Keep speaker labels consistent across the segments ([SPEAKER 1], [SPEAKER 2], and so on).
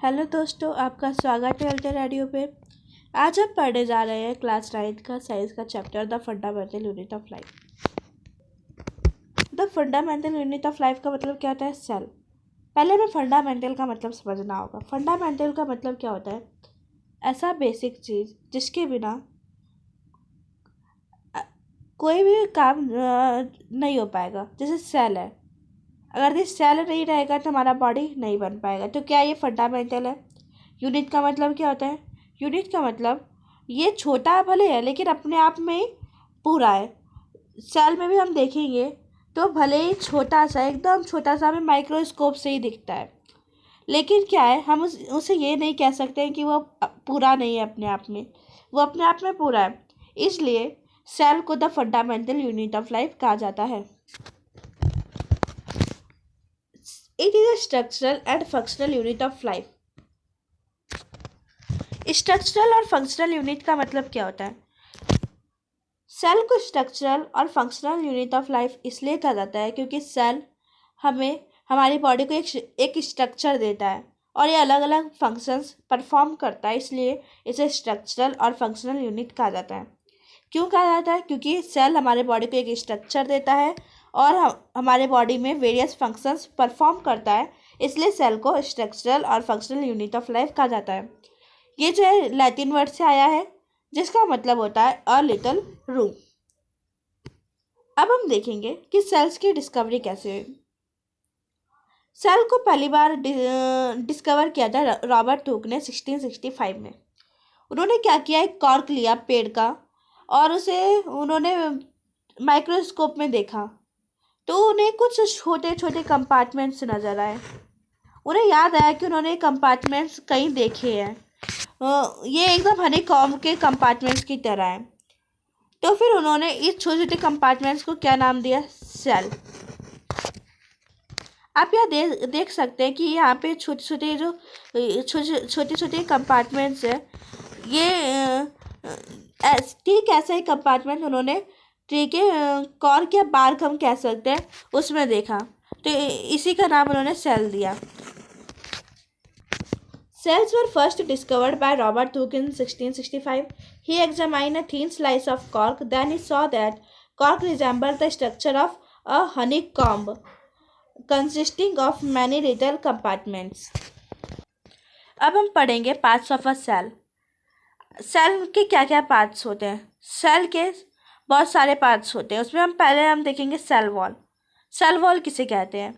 [SPEAKER 1] Hello दोस्तों, आपका स्वागत है अल्टर रेडियो पे। आज हम पढ़ने जा रहे हैं क्लास 9 का साइंस का chapter the fundamental unit of life. The fundamental unit of life का मतलब क्या होता है? सेल। पहले हमें फंडामेंटल का मतलब समझना होगा। फंडामेंटल का मतलब क्या होता है? ऐसा बेसिक चीज़ जिसके बिना कोई भी काम नहीं हो पाएगा। जैसे सेल है, अगर ये सेल नहीं रहेगा तो हमारा बॉडी नहीं बन पाएगा। तो क्या ये फंडामेंटल है? यूनिट का मतलब क्या होता है? यूनिट का मतलब ये छोटा भले है लेकिन अपने आप में ही पूरा है। सेल में भी हम देखेंगे तो भले ही छोटा सा, एकदम छोटा सा, हमें माइक्रोस्कोप से ही दिखता है, लेकिन क्या है, हम उसे ये नहीं कह सकते हैं कि वो पूरा नहीं है अपने आप में। वो अपने आप में पूरा है। इसलिए सेल को the fundamental unit of life कहा जाता है। It is a structural and functional unit of life. Structural और फंक्शनल यूनिट का मतलब क्या होता है? सेल को स्ट्रक्चरल और फंक्शनल यूनिट ऑफ लाइफ इसलिए कहा जाता है क्योंकि सेल हमें, हमारी बॉडी को एक स्ट्रक्चर देता है और ये अलग अलग फंक्शंस परफॉर्म करता है, इसलिए इसे स्ट्रक्चरल और फंक्शनल यूनिट कहा जाता है। क्यों कहा जाता है? क्योंकि सेल हमारे बॉडी को एक स्ट्रक्चर देता है और हमारे बॉडी में वेरियस फंक्शंस परफॉर्म करता है, इसलिए सेल को स्ट्रक्चरल और फंक्शनल यूनिट ऑफ लाइफ कहा जाता है। ये जो है लैटिन वर्ड से आया है जिसका मतलब होता है अ लिटिल रूम। अब हम देखेंगे कि सेल्स की डिस्कवरी कैसे हुई। सेल को पहली बार डिस्कवर किया था रॉबर्ट हुक ने 1665 में। उन्होंने क्या किया, एक कॉर्क लिया पेड़ का और उसे उन्होंने माइक्रोस्कोप में देखा तो उन्हें कुछ छोटे छोटे कंपार्टमेंट्स नज़र आए। उन्हें याद आया कि उन्होंने कंपार्टमेंट्स कहीं देखे हैं, ये एकदम हनी कॉम्ब के कंपार्टमेंट्स की तरह है। तो फिर उन्होंने इस छोटे छोटे कंपार्टमेंट्स को क्या नाम दिया? सेल। आप यहाँ देख सकते हैं कि यहाँ पे छोटे छोटे जो छोटे छोटे कंपार्टमेंट्स है, ये ठीक ऐसा ही कंपार्टमेंट उन्होंने ट्री के कॉर्क या बार्क हम कह सकते हैं उसमें देखा, तो इसी का नाम उन्होंने सेल दिया। Cells were first discovered by Robert Hooke in 1665. He examined a thin slice of cork. Then he saw that cork resembled the structure of a honeycomb, consisting of many little compartments. अब हम पढ़ेंगे parts of a cell. Cell के क्या क्या parts होते हैं? Cell के बहुत सारे पार्ट्स होते हैं। उसमें हम देखेंगे सेल वॉल। सेल वॉल किसे कहते हैं?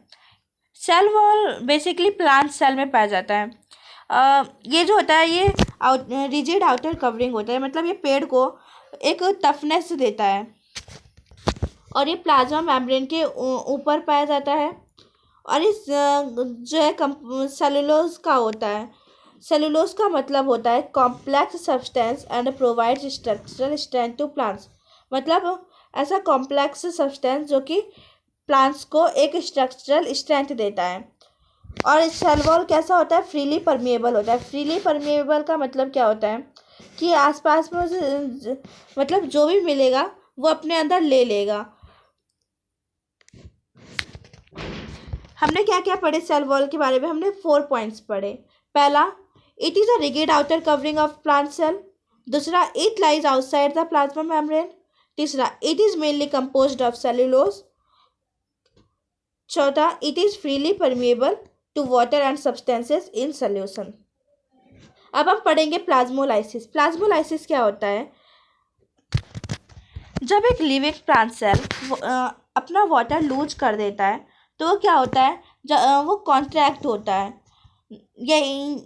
[SPEAKER 1] Cell wall basically plant cell में पाया जाता है। ये जो होता है ये रिजिड आउटर कवरिंग होता है, मतलब ये पेड़ को एक टफनेस देता है और ये प्लाज्मा मेम्ब्रेन के ऊपर पाया जाता है। और इस जो है सेलुलोज का होता है। सेलुलोज का मतलब होता है complex substance and provides structural strength to plants. मतलब ऐसा कॉम्प्लेक्स सब्सटेंस जो कि प्लांट्स को एक स्ट्रक्चरल स्ट्रेंथ देता है। और सेल वॉल कैसा होता है? फ्रीली परमिएबल होता है। फ्रीली परमिएबल का मतलब क्या होता है कि आसपास में मतलब जो भी मिलेगा वो अपने अंदर ले लेगा। हमने क्या क्या पढ़े सेल वॉल के बारे में? हमने 4 पॉइंट्स पढ़े। पहला, it is a rigid outer covering of plant cell. दूसरा, it lies outside the plasma membrane. तीसरा, it is mainly composed of cellulose. चौथा, it is freely permeable to water and substances in solution. अब हम पढ़ेंगे plasmolysis. Plasmolysis क्या होता है? जब एक लिविंग प्लांट सेल अपना वाटर लूज कर देता है तो वो क्या होता है? वो कॉन्ट्रैक्ट होता है। ये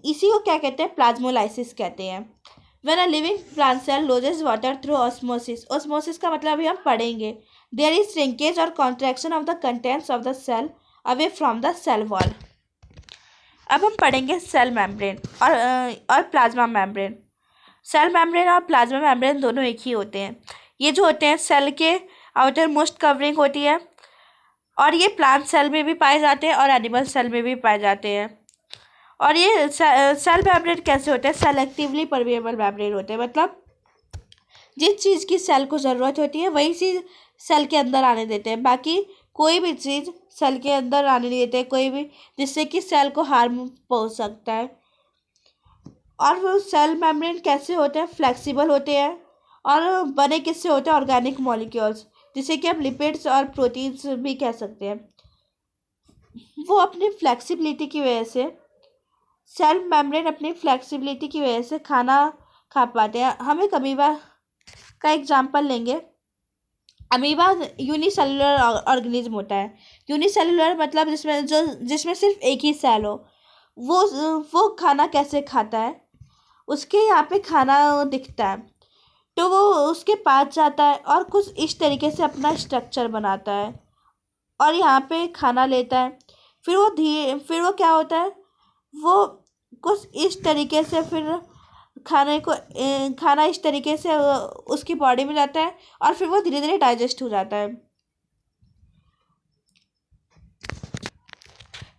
[SPEAKER 1] इसी को क्या कहते हैं? प्लाज्मोलाइसिस कहते हैं। When a living plant cell loses water through osmosis. Osmosis का मतलब भी हम पढ़ेंगे। देयर इज श्रिंकेज और contraction of the contents of the cell away from the cell wall. अब हम पढ़ेंगे सेल मेम्ब्रेन और प्लाज्मा मेम्ब्रेन। सेल मेम्ब्रेन और प्लाज्मा मेम्ब्रेन दोनों एक ही होते हैं। ये जो होते हैं सेल के आउटर मोस्ट कवरिंग होती है और ये प्लांट सेल में भी पाए जाते हैं और एनिमल सेल में भी पाए जाते हैं। और ये सेल मेम्ब्रेन कैसे होते हैं? सेलेक्टिवली परमिएबल मेम्ब्रेन होते हैं। मतलब जिस चीज़ की सेल को ज़रूरत होती है वही चीज़ सेल के अंदर आने देते हैं, बाकी कोई भी चीज़ सेल के अंदर आने नहीं देते, कोई भी जिससे कि सेल को हार्म पहुंच सकता है। और वो सेल मेम्ब्रेन कैसे होते हैं, फ्लेक्सिबल होते हैं और बने किससे होते हैं, ऑर्गेनिक मॉलिक्यूल्स, जिसे कि हम लिपिड्स और प्रोटीन्स भी कह सकते हैं। वो अपनी फ्लेक्सिबिलिटी की वजह से, सेल मेम्ब्रेन अपनी फ्लेक्सिबिलिटी की वजह से खाना खा पाते हैं। हम एक अमीबा का एग्जांपल लेंगे। अमीबा यूनिसेलुलर ऑर्गेनिज्म होता है। यूनिसेलुलर मतलब जिसमें सिर्फ एक ही सेल हो। वो खाना कैसे खाता है, उसके यहाँ पे खाना दिखता है तो वो उसके पास जाता है और कुछ इस तरीके से अपना स्ट्रक्चर बनाता है और यहाँ पे खाना लेता है। फिर वो क्या होता है, वो कुछ इस तरीके से फिर खाना इस तरीके से उसकी बॉडी में जाता है और फिर वो धीरे धीरे डाइजेस्ट हो जाता है।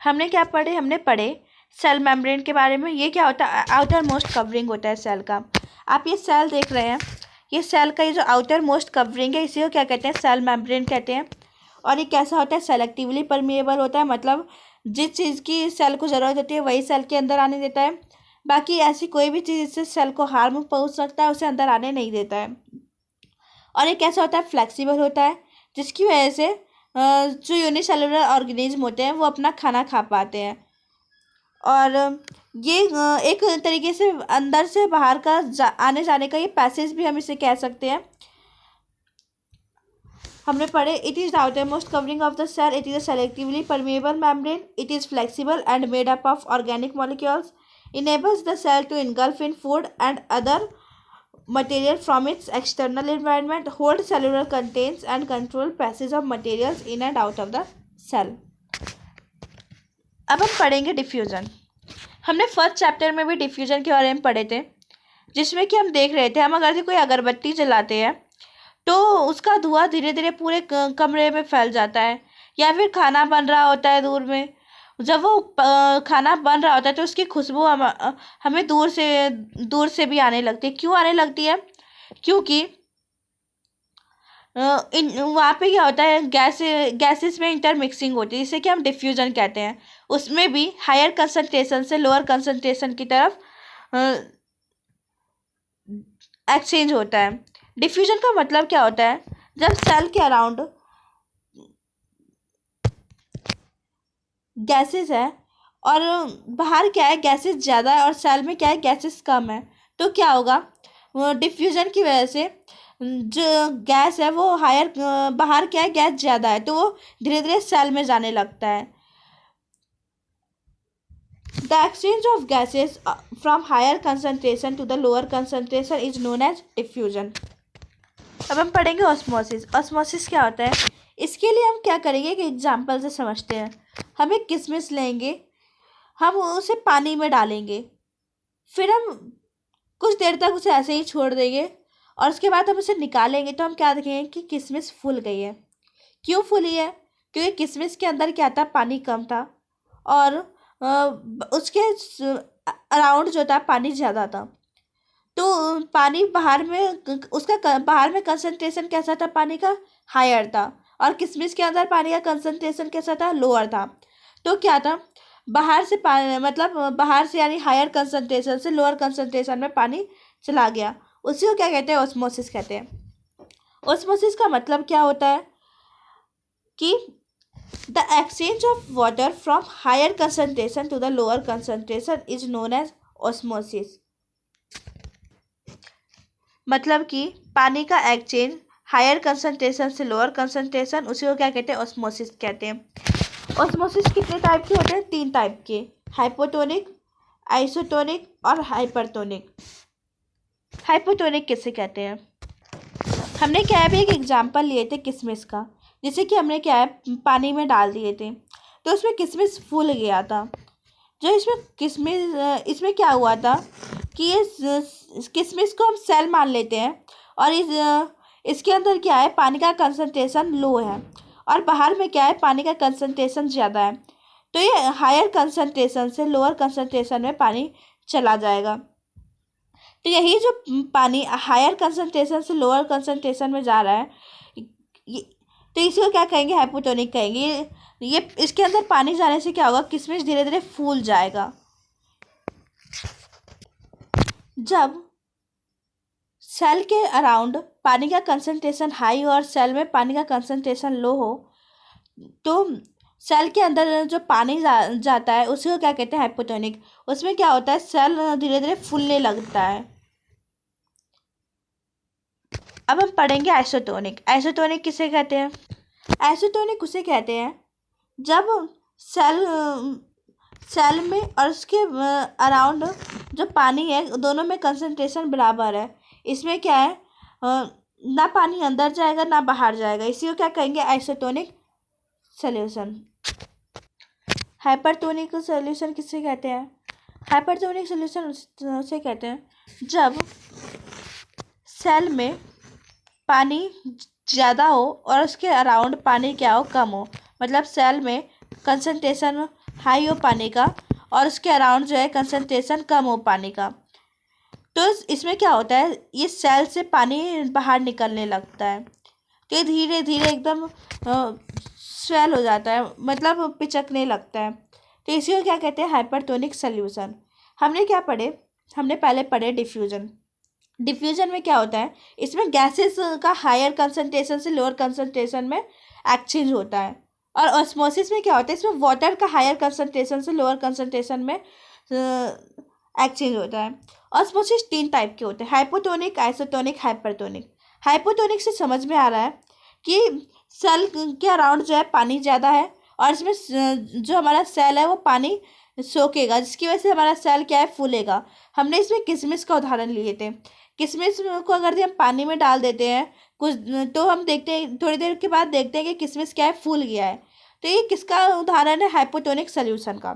[SPEAKER 1] हमने पढ़े सेल मेम्ब्रेन के बारे में। ये क्या होता है, आउटर मोस्ट कवरिंग होता है सेल का। आप ये सेल देख रहे हैं, ये सेल का ये जो आउटर मोस्ट कवरिंग है, इसी को क्या कहते हैं, सेल मेम्ब्रेन कहते हैं। और ये कैसा होता है, सेलेक्टिवली परमिएबल होता है, मतलब जिस चीज़ की सेल को ज़रूरत होती है वही सेल के अंदर आने देता है। बाकी ऐसी कोई भी चीज़ जिससे सेल को हार्म पहुंच सकता है उसे अंदर आने नहीं देता है। और ये कैसा होता है, फ्लेक्सिबल होता है, जिसकी वजह से जो यूनिसेलुलर ऑर्गेनिज्म होते हैं वो अपना खाना खा पाते हैं। और ये एक तरीके से अंदर से बाहर का आने जाने का ये पैसेज भी हम इसे कह सकते हैं। हमने पढ़े, it is the outermost covering of the cell, it is a selectively permeable membrane, it is flexible and made up of organic molecules, enables the cell to engulf in food and other material from its external environment, hold cellular contents and control passage of materials in and out of the cell। अब हम पढ़ेंगे diffusion. हमने first chapter में भी diffusion के बारे में पढ़े थे, जिसमें कि हम देख रहे थे, हम अगर कोई अगरबत्ती जलाते हैं तो उसका धुआं धीरे धीरे पूरे कमरे में फैल जाता है। या फिर खाना बन रहा होता है दूर में, जब वो खाना बन रहा होता है तो उसकी खुशबू हमें दूर से भी आने लगती है। क्यों आने लगती है, क्योंकि वहाँ पे क्या होता है, गैसेस में इंटरमिक्सिंग होती है, जिसे कि हम डिफ्यूजन कहते हैं। उसमें भी हायर कंसंट्रेशन से लोअर कंसंट्रेशन की तरफ एक्सचेंज होता है। डिफ्यूजन का मतलब क्या होता है, जब सेल के अराउंड गैसेस है और बाहर क्या है, गैसेस ज़्यादा है और सेल में क्या है, गैसेस कम है, तो क्या होगा, डिफ्यूजन की वजह से जो गैस है वो बाहर क्या है, गैस ज़्यादा है तो वो धीरे धीरे सेल में जाने लगता है। The exchange of gases from higher concentration to the lower concentration is known as diffusion. अब हम पढ़ेंगे ऑस्मोसिस। ऑस्मोसिस क्या होता है, इसके लिए हम क्या करेंगे कि एग्जाम्पल से समझते हैं। हम एक किशमिश लेंगे, हम उसे पानी में डालेंगे, फिर हम कुछ देर तक उसे ऐसे ही छोड़ देंगे और उसके बाद हम उसे निकालेंगे तो हम क्या देखेंगे कि किशमिश फूल गई है। क्यों फूली है, क्योंकि किशमिश के अंदर क्या था, पानी कम था और उसके अराउंड जो था पानी ज़्यादा था। तो पानी बाहर में कंसंट्रेशन कैसा था, पानी का हायर था, और किशमिश के अंदर पानी का कंसंट्रेशन कैसा था, लोअर था। तो क्या था, बाहर से यानी हायर कंसंट्रेशन से लोअर कंसंट्रेशन में पानी चला गया। उसी को क्या कहते हैं, ऑस्मोसिस कहते हैं। ऑस्मोसिस का मतलब क्या होता है कि the exchange of water from higher concentration to the lower concentration is known as osmosis. मतलब कि पानी का एक्सचेंज हायर कंसंट्रेशन से लोअर कंसंट्रेशन, उसी को क्या कहते हैं, ऑस्मोसिस कहते हैं। ऑस्मोसिस कितने टाइप के होते हैं, 3 टाइप के, हाइपोटोनिक, आइसोटोनिक और हाइपरटोनिक। हाइपोटोनिक किसे कहते हैं, हमने क्या है, एक एग्जांपल लिए थे किशमिश का, जैसे कि हमने क्या है, पानी में डाल दिए थे तो उसमें किशमिश फूल गया था। जो इसमें क्या हुआ था कि ये किशमिश को हम सेल मान लेते हैं और इसके अंदर क्या है, पानी का कंसंट्रेशन लो है और बाहर में क्या है, पानी का कंसंट्रेशन ज़्यादा है। तो ये हायर कंसंट्रेशन से लोअर कंसंट्रेशन में पानी चला जाएगा। तो यही जो पानी हायर कंसंट्रेशन से लोअर कंसंट्रेशन में जा रहा है, तो इसको क्या कहेंगे, हाइपोटोनिक कहेंगे। ये इसके अंदर पानी जाने से क्या होगा, किशमिश धीरे धीरे फूल जाएगा। जब सेल के अराउंड पानी का कंसंट्रेशन हाई और सेल में पानी का कंसंट्रेशन लो हो, तो सेल के अंदर जो पानी जाता है उसी को क्या कहते हैं, हाइपोटोनिक। उसमें क्या होता है, सेल धीरे धीरे फूलने लगता है। अब हम पढ़ेंगे आइसोटोनिक। आइसोटोनिक किसे कहते हैं? आइसोटोनिक उसे कहते हैं जब सेल सेल में और उसके अराउंड जो पानी है दोनों में कंसंट्रेशन बराबर है। इसमें क्या है, ना पानी अंदर जाएगा ना बाहर जाएगा, इसी को क्या कहेंगे, आइसोटोनिक सॉल्यूशन। हाइपरटोनिक सॉल्यूशन किसे कहते हैं? हाइपरटोनिक सॉल्यूशन उसे कहते हैं जब सेल में पानी ज़्यादा हो और उसके अराउंड पानी क्या हो, कम हो। मतलब सेल में कंसंट्रेशन हाई हो पानी का और उसके अराउंड जो है कंसंट्रेशन कम हो पानी का। तो इसमें क्या होता है, ये सेल से पानी बाहर निकलने लगता है, तो ये धीरे धीरे एकदम स्वेल हो जाता है, मतलब पिचकने लगता है। तो इसी को क्या कहते हैं, हाइपरटोनिक सॉल्यूशन। हमने क्या पढ़े, हमने पहले पढ़े डिफ्यूजन। डिफ्यूजन में क्या होता है, इसमें गैसेस का हायर कंसंट्रेशन से लोअर कंसंट्रेशन में एक्सचेंज होता है। और ऑस्मोसिस में क्या होता है, इसमें वाटर का हायर कंसंट्रेशन से लोअर कंसंट्रेशन में एक्सचेंज होता है। ऑस्मोसिस 3 टाइप के होते हैं, हाइपोटोनिक, आइसोटोनिक, हाइपरटोनिक। हाइपोटोनिक से समझ में आ रहा है कि सेल के अराउंड जो है पानी ज़्यादा है और इसमें जो हमारा सेल है वो पानी सोखेगा, जिसकी वजह से हमारा सेल क्या है, फूलेगा। हमने इसमें किशमिश का उदाहरण लिए थे। किशमिश को अगर हम पानी में डाल देते हैं कुछ, तो हम देखते हैं थोड़ी देर के बाद देखते हैं कि किशमिश क्या है, फूल गया है। तो ये किसका उदाहरण है, हाइपोटोनिक सॉल्यूशन का।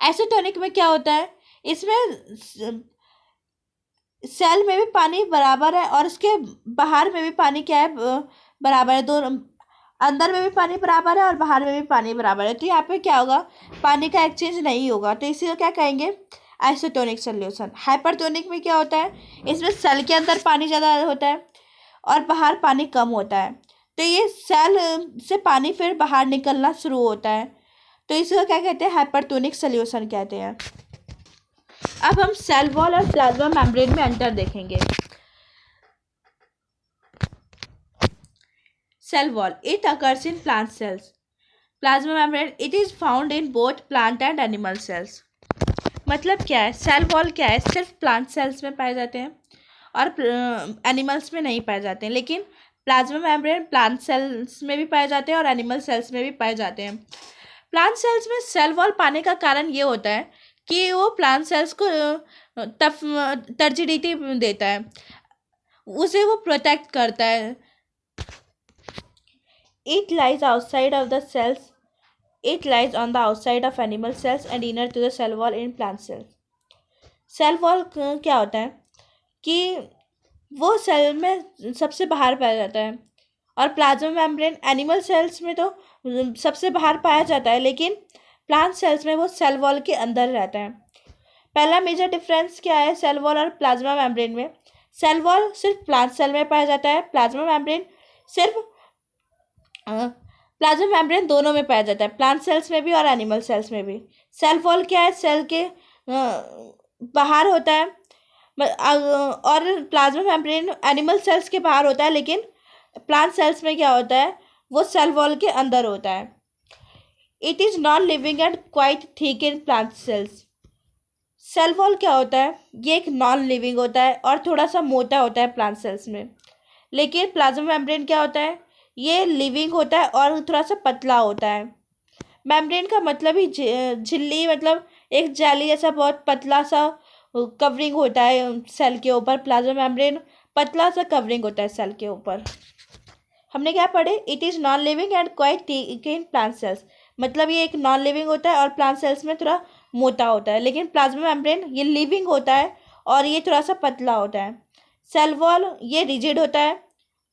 [SPEAKER 1] आइसोटोनिक में क्या होता है, इसमें सेल में भी पानी बराबर है और उसके बाहर में भी पानी क्या है, बराबर है। दोनों अंदर में भी पानी बराबर है और बाहर में भी पानी बराबर है। तो यहाँ पे क्या होगा, पानी का एक्सचेंज नहीं होगा, तो इसी को क्या कहेंगे, आइसोटोनिक सॉल्यूशन। हाइपरटोनिक में क्या होता है, इसमें सेल के अंदर पानी ज़्यादा होता है और बाहर पानी कम होता है। तो ये सेल से पानी फिर बाहर निकलना शुरू होता है, तो इसको क्या कहते हैं, हाइपरटोनिक सॉल्यूशन कहते हैं। अब हम सेल वॉल और प्लाज्मा मेम्ब्रेन में अंतर देखेंगे। Cell wall, it occurs in plant cells. Plasma membrane, it is found in both plant and animal cells. मतलब क्या है, सेल वॉल क्या है, सिर्फ प्लांट सेल्स में पाए जाते हैं और एनिमल्स में नहीं पाए जाते हैं। लेकिन प्लाज्मा मेम्ब्रेन प्लांट सेल्स में भी पाए जाते हैं और एनिमल सेल्स में भी पाए जाते हैं। प्लांट सेल्स में सेल वॉल पाने का कारण ये होता है कि वो प्लांट सेल्स को टर्जिडिटी देता है, उसे वो प्रोटेक्ट करता है। It lies outside of the cells, it lies on the outside of animal cells and inner to the cell wall in plant cells. Cell wall क्या होता है कि वो सेल में सबसे बाहर पाया जाता है और प्लाज्मा मेम्ब्रेन एनिमल सेल्स में तो सबसे बाहर पाया जाता है, लेकिन प्लांट सेल्स में वो सेल वॉल के अंदर रहता है। पहला मेजर डिफरेंस क्या है सेल वॉल और प्लाज्मा मेम्ब्रेन में, सेल वॉल सिर्फ प्लांट सेल में पाया जाता है, प्लाज्मा मेम्ब्रेन सिर्फ प्लाज्मा मेम्ब्रेन दोनों में पाया जाता है, प्लांट सेल्स में भी और एनिमल सेल्स में भी। सेल वॉल क्या है, सेल के बाहर होता है और प्लाज्मा मेम्ब्रेन एनिमल सेल्स के बाहर होता है, लेकिन प्लांट सेल्स में क्या होता है, वो सेल वॉल के अंदर होता है। It is non living and quite thick in plant cells. Cell wall क्या होता है, ये एक नॉन लिविंग होता है और थोड़ा सा मोटा होता है प्लांट सेल्स में। लेकिन प्लाज्मा मेम्ब्रेन क्या होता है, ये लिविंग होता है और थोड़ा सा पतला होता है। मेम्ब्रेन का मतलब ही झिल्ली, मतलब एक जाली जैसा बहुत पतला सा कवरिंग होता है सेल के ऊपर। प्लाज्मा मेम्ब्रेन पतला सा कवरिंग होता है सेल के ऊपर। हमने क्या पढ़े, it is non living and quite thick in plant sales, मतलब ये एक नॉन लिविंग होता है और प्लांट सेल्स में थोड़ा मोटा होता है। लेकिन प्लाज्मा मेम्ब्रेन ये लिविंग होता है और ये थोड़ा सा पतला होता है। सेल वॉल ये रिजिड होता है,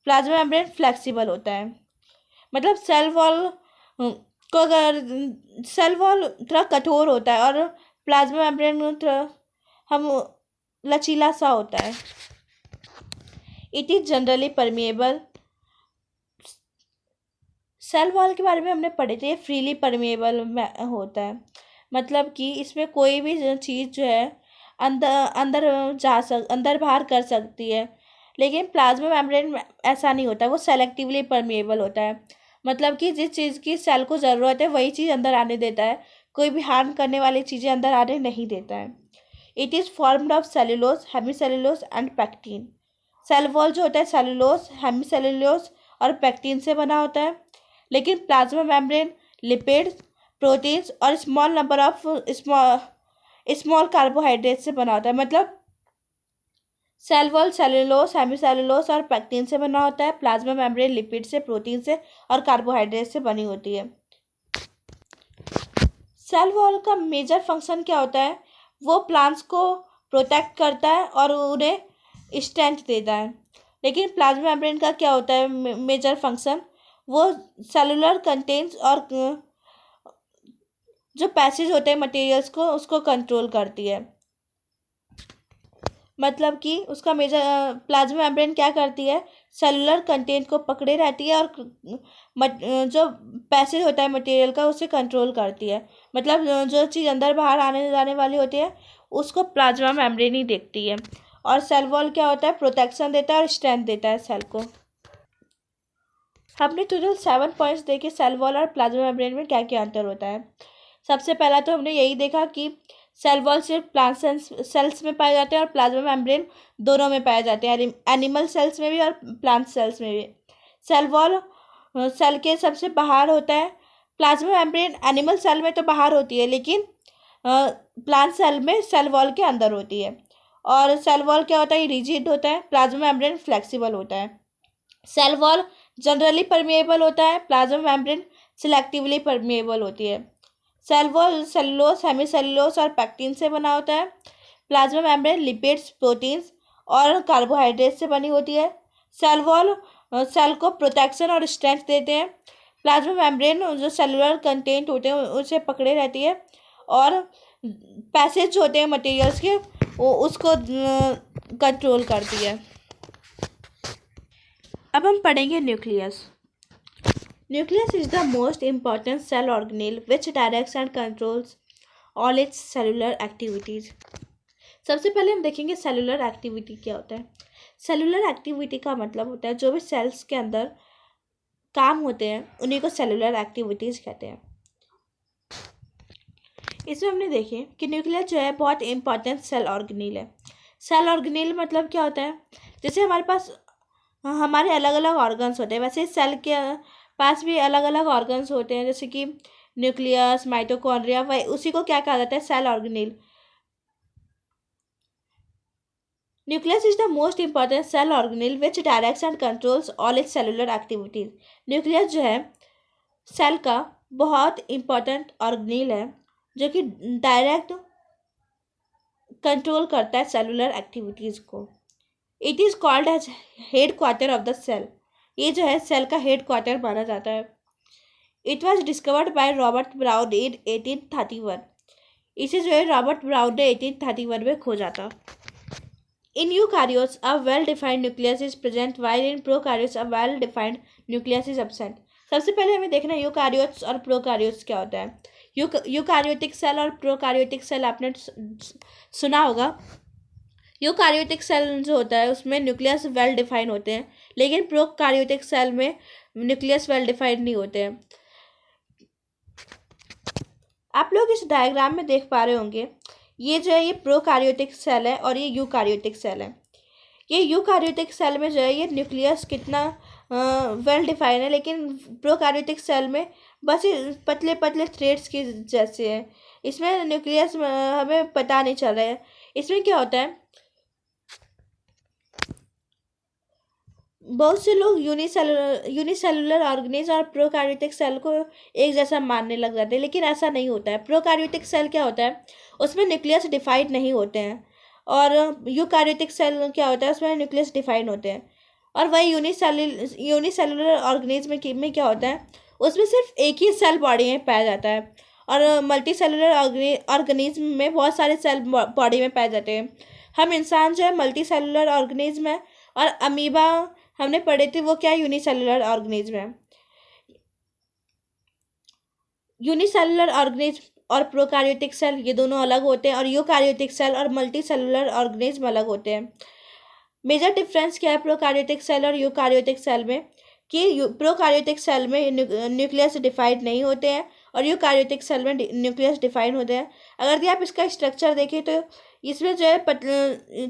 [SPEAKER 1] प्लाज्मा मेम्ब्रेन फ्लेक्सिबल होता है। मतलब सेल वॉल को अगर सेल वॉल थोड़ा कठोर होता है और प्लाज्मा मेम्ब्रेन थोड़ा लचीला सा होता है। It is generally permeable. Cell wall के बारे में हमने पढ़े थे, ये फ्रीली परमिएबल होता है, मतलब कि इसमें कोई भी चीज़ जो है अंदर अंदर अंदर बाहर कर सकती है। लेकिन प्लाज्मा मेम्ब्रेन में ऐसा नहीं होता, वो सेलेक्टिवली परमिएबल होता है। मतलब कि जिस चीज़ की सेल को ज़रूरत है वही चीज़ अंदर आने देता है, कोई भी हार्म करने वाली चीज़ें अंदर आने नहीं देता है। It is formed of cellulose, hemicellulose and pectin. Cell wall जो होता है सेलुलोज, हेमीसेलुलोज और पैक्टीन से बना होता है। लेकिन प्लाज्मा मेम्ब्रेन लिपिड्स, प्रोटीन्स और small number of small carbohydrate से बना होता है। मतलब सेल वॉल सेलुलोज, हेमीसेलुलोज और पैक्टीन से बना होता है। प्लाज्मा मेम्ब्रेन लिपिड से, प्रोटीन से और कार्बोहाइड्रेट से बनी होती है। सेल वॉल का मेजर फंक्शन क्या होता है? वो प्लांट्स को प्रोटेक्ट करता है और उन्हें स्ट्रेंथ देता है। लेकिन प्लाज्मा मेम्ब्रेन का क्या होता है मेजर फंक्शन? वो सेलुलर कंटेंट्स और जो पैसेज होते हैं मटेरियल्स को, उसको कंट्रोल करती है। मतलब कि उसका मेजर प्लाज्मा मेम्ब्रेन क्या करती है? सेलुलर कंटेंट को पकड़े रहती है और जो पैसेज होता है मटेरियल का उसे कंट्रोल करती है। मतलब जो चीज़ अंदर बाहर आने जाने वाली होती है उसको प्लाज्मा मेम्ब्रेन ही देखती है। और सेल वॉल क्या होता है? प्रोटेक्शन देता है और स्ट्रेंथ देता है सेल को। हमने टोटल 7 पॉइंट्स देखे सेल वॉल और प्लाज्मा मेम्ब्रेन में क्या क्या अंतर होता है। सबसे पहला तो हमने यही देखा कि सेल वॉल सिर्फ प्लांट सेल्स में पाए जाते हैं और प्लाज्मा मेम्ब्रेन दोनों में पाए जाते हैं, एनिमल सेल्स में भी और प्लांट सेल्स में भी। सेल वॉल सेल के सबसे बाहर होता है। प्लाज्मा मेम्ब्रेन एनिमल सेल में तो बाहर होती है, लेकिन प्लांट सेल में सेल वॉल के अंदर होती है। और सेल वॉल क्या होता है? रिजिड होता है। प्लाज्मा मेम्ब्रेन फ्लेक्सिबल होता है। सेल वॉल जनरली परमिएबल होता है, प्लाज्मा मेम्ब्रेन सिलेक्टिवली परमिएबल होती है। सेल वॉल सेलुलोज, हेमीसेलुलोज और पैक्टीन से बना होता है। प्लाज्मा मेम्ब्रेन लिपिड्स, प्रोटीन्स और कार्बोहाइड्रेट से बनी होती है। सेल वॉल सेल को प्रोटेक्शन और स्ट्रेंथ देते हैं। प्लाज्मा मेम्ब्रेन जो सेलुलर कंटेंट होते हैं उसे पकड़े रहती है और पैसेज होते हैं मटेरियल्स के उसको कंट्रोल करती है। अब हम पढ़ेंगे nucleus. Nucleus is the most important cell organelle which directs and controls all its cellular activities. सबसे पहले हम देखेंगे सेलुलर एक्टिविटी क्या होता है। सेलुलर एक्टिविटी का मतलब होता है जो भी सेल्स के अंदर काम होते हैं उन्हीं को सेलुलर एक्टिविटीज कहते हैं। इसमें हमने देखे कि न्यूक्लियस जो है बहुत इंपॉर्टेंट सेल ऑर्गेनेल है। सेल ऑर्गेनेल मतलब क्या होता है? जैसे हमारे पास हमारे अलग अलग ऑर्गन्स होते हैं, वैसे सेल के पास भी अलग अलग ऑर्गन्स होते हैं, जैसे कि न्यूक्लियस, माइटोकॉन्ड्रिया, वही उसी को क्या कहा जाता है? Cell organelle. Nucleus is the most important cell organelle which directs and controls all its cellular activities. Nucleus जो है सेल का बहुत इंपॉर्टेंट ऑर्गेनेल है जो कि डायरेक्ट कंट्रोल करता है सेलुलर एक्टिविटीज को। It is called as headquarter of the cell. ये जो है सेल का हेड क्वार्टर माना जाता है। It was discovered by Robert brown इन 1831। इसे जो है रॉबर्ट ब्राउन ने 1831 में खोजा था। In eukaryotes a well defined nucleus is present while in prokaryotes a well defined nucleus is absent. सबसे पहले हमें देखना है यूकारियोट्स और प्रोकारियोट्स क्या होता है। यूकारियोटिक सेल और प्रोकारियोटिक सेल आपने सुना होगा। यूकारियोटिक सेल जो होता है उसमें न्यूक्लियस वेल डिफाइन होते हैं, लेकिन प्रोकारियोटिक सेल में न्यूक्लियस वेल डिफाइंड नहीं होते हैं। आप लोग इस डायग्राम में देख पा रहे होंगे, ये जो है ये प्रोकारियोटिक सेल है और ये यूकारियोटिक सेल है। ये यूकारियोटिक सेल में जो है ये न्यूक्लियस कितना वेल डिफाइन है, लेकिन प्रोकारियोटिक सेल में बस ये पतले पतले थ्रेड्स के जैसे है। इसमें न्यूक्लियस हमें पता नहीं चल रहा है। इसमें क्या होता है, बहुत से लोग यूनिसेलुलर ऑर्गेनिज्म और प्रोकार्योटिक सेल को एक जैसा मानने लग जाते हैं, लेकिन ऐसा नहीं होता है। प्रोकार्योटिक सेल क्या होता है, उसमें न्यूक्लियस डिफाइंड नहीं होते हैं, और यूकार्योटिक सेल क्या होता है उसमें न्यूक्लियस डिफाइंड होते हैं। और वही यूनिसेलुलर ऑर्गेनिज्म में क्या होता है, उसमें सिर्फ एक ही सेल बॉडी में पाया जाता है, और मल्टी सेलुलर ऑर्गेनिज्म में बहुत सारे सेल बॉडी में पाए जाते हैं। हम इंसान जो है मल्टी सेलुलर ऑर्गेनिज्म है, और अमीबा हमने पढ़े थे वो क्या यूनिसेलुलर ऑर्गेनिज्म है। यूनिसेलुलर ऑर्गेनिज्म और प्रोकैरियोटिक सेल ये दोनों अलग होते हैं, और यूकैरियोटिक सेल और मल्टी सेलुलर ऑर्गेनिज्म अलग होते हैं। मेजर डिफरेंस क्या है प्रोकैरियोटिक सेल और यूकैरियोटिक सेल में, कि प्रोकैरियोटिक सेल में न्यूक्लियस डिफाइंड नहीं होते हैं और यूकैरियोटिक सेल में न्यूक्लियस डिफाइंड होते हैं। अगर यदि आप इसका स्ट्रक्चर देखें तो इसमें जो है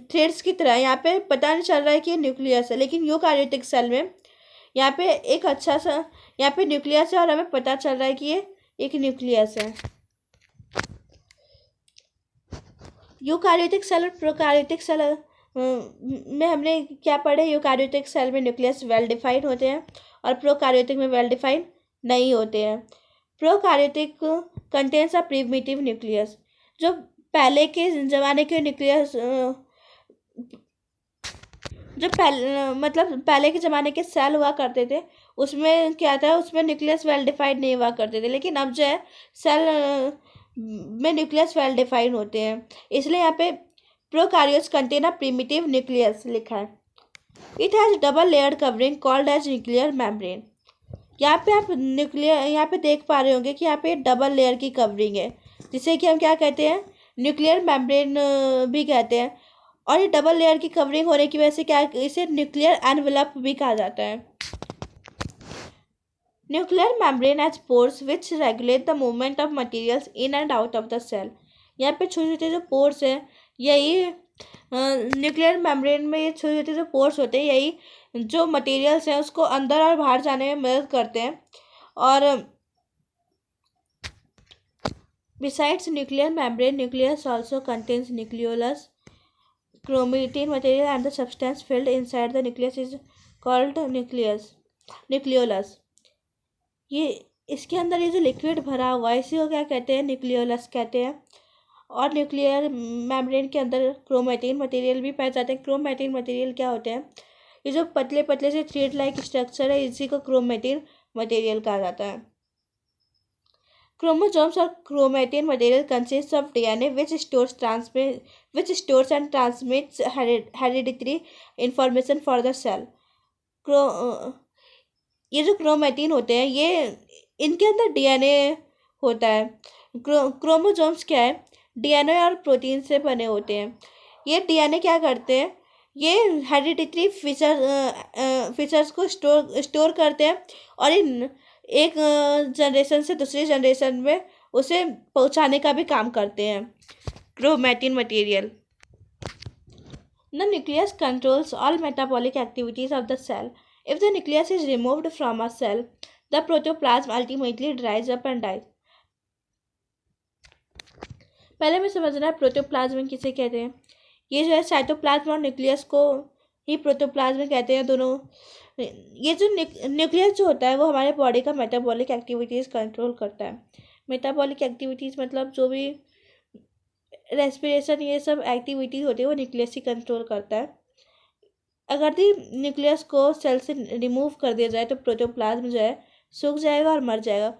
[SPEAKER 1] थ्रेड्स की तरह यहाँ पे पता नहीं चल रहा है कि ये न्यूक्लियस है, लेकिन यूकैरियोटिक सेल में यहाँ पे एक अच्छा सा यहाँ पे न्यूक्लियस है और हमें पता चल रहा है कि ये एक न्यूक्लियस है। यूकैरियोटिक सेल और प्रोकैरियोटिक सेल में हमने क्या पढ़े, यूकैरियोटिक सेल में न्यूक्लियस वेल डिफाइंड होते हैं और प्रोकैरियोटिक में वेल डिफाइंड नहीं होते हैं। Prokaryotic contains a primitive nucleus, जो पहले के ज़माने के न्यूक्लियस जो पहले के ज़माने के सेल हुआ करते थे उसमें क्या था, उसमें न्यूक्लियस वेल डिफाइंड नहीं हुआ करते थे, लेकिन अब जो है सेल में न्यूक्लियस वेल डिफाइंड होते हैं। इसलिए यहाँ पे prokaryotes contain a primitive nucleus लिखा है। It has double layered covering called as nuclear membrane. यहाँ पे आप यहाँ पे देख पा रहे होंगे कि यहाँ पे डबल लेयर की कवरिंग है, जिसे कि हम क्या कहते हैं, न्यूक्लियर मेम्ब्रेन भी कहते हैं। और ये डबल लेयर की कवरिंग होने की वजह से क्या, इसे न्यूक्लियर एनवेलप भी कहा जाता है। Nuclear membrane has pores which regulate the movement of materials in and out of the cell. यहाँ पे छोटे छोटे जो पोर्स हैं, यही न्यूक्लियर मेम्ब्रेन में ये छोटे छोटे जो पोर्स होते हैं, यही जो मटेरियल्स हैं उसको अंदर और बाहर जाने में मदद करते हैं। और besides nuclear membrane, nucleus also contains nucleolus, chromatin material, and the substance filled inside the nucleus is called nucleolus. ये इसके अंदर ये जो लिक्विड भरा हुआ है इसी को क्या कहते हैं, न्यूक्लियोलस कहते हैं। और न्यूक्लियर मेम्ब्रेन के अंदर क्रोमेटिन मटेरियल भी पाए जाते हैं। क्रोमेटिन मटेरियल क्या होते हैं, ये जो पतले पतले से थ्रेड लाइक स्ट्रक्चर है इसी को क्रोमेटिन मटेरियल कहा जाता है। Chromosomes or chromatin material consists of DNA which stores and transmits hereditary information for the cell. ये जो क्रोमेटिन होते हैं ये इनके अंदर डीएनए होता है। क्रोमोसोम्स क्या है, डीएनए और प्रोटीन से बने होते हैं। ये डीएनए क्या करते हैं, ये हेरिडिटरी फीचर्स को स्टोर करते हैं और इन एक जनरेशन से दूसरी जनरेशन में उसे पहुंचाने का भी काम करते हैं chromatin material. The nucleus controls all metabolic activities of the cell. If the nucleus is removed from a cell the protoplasm ultimately dries up and dies. पहले में समझना है प्रोटोप्लाज्म किसे कहते हैं। ये जो है साइटोप्लाज्म और न्यूक्लियस को ही प्रोटोप्लाज्म कहते हैं दोनों। ये जो न्यूक्लियस जो होता है वो हमारे बॉडी का मेटाबॉलिक एक्टिविटीज़ कंट्रोल करता है। मेटाबॉलिक एक्टिविटीज़ मतलब जो भी रेस्पिरेशन ये सब एक्टिविटी होती है वो न्यूक्लियस ही कंट्रोल करता है। अगर न्यूक्लियस को सेल से रिमूव कर दिया जाए तो प्रोटोप्लाज्म जो है सूख जाएगा और मर जाएगा।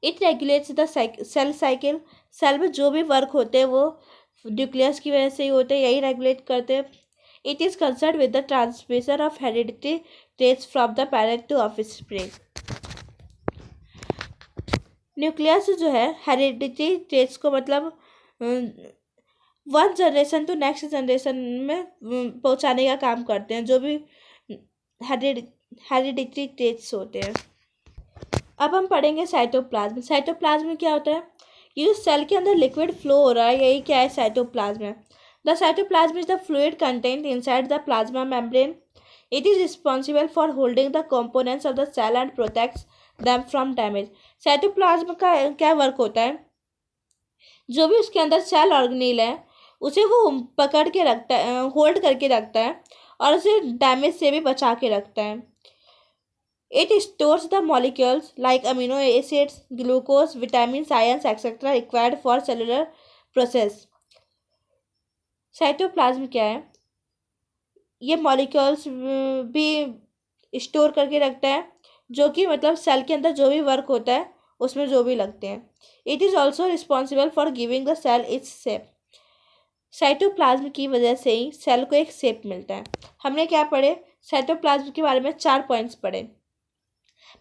[SPEAKER 1] It regulates the cell cycle. Cell में जो भी वर्क होते हैं वो न्यूक्लियस की वजह से ही होते हैं, यही रेगुलेट करते हैं। It is concerned with the transmission of hereditary traits from the parent to offspring. Nucleus जो है हेरिडिटरी ट्रेट्स को मतलब one generation to next generation में पहुंचाने का काम करते हैं, जो भी हेरिडिटरी ट्रेट्स होते हैं। अब हम पढ़ेंगे साइटोप्लाज्म। साइटोप्लाज्म में क्या होता है, ये सेल के अंदर लिक्विड फ्लो हो रहा है, यही क्या है, साइटोप्लाज्म है। The cytoplasm is the fluid contained inside the plasma membrane. It is responsible for holding the components of the cell and protects them from damage. Cytoplasm का क्या वर्क होता है, जो भी उसके अंदर सेल ऑर्गेनेल है उसे वो पकड़ के रखता है, होल्ड करके रखता है और उसे डैमेज से भी बचा के रखता है। It stores the molecules like amino acids, glucose, vitamins, ions, etc. required for cellular process. Cytoplasm क्या है, ये मॉलिक्यूल्स भी स्टोर करके रखता है जो कि मतलब सेल के अंदर जो भी वर्क होता है उसमें जो भी लगते हैं। It is also responsible for giving the cell its shape. Cytoplasm की वजह से ही सेल को एक शेप मिलता है। हमने क्या पढ़े, साइटोप्लाज्म के बारे में 4 पॉइंट्स पढ़े।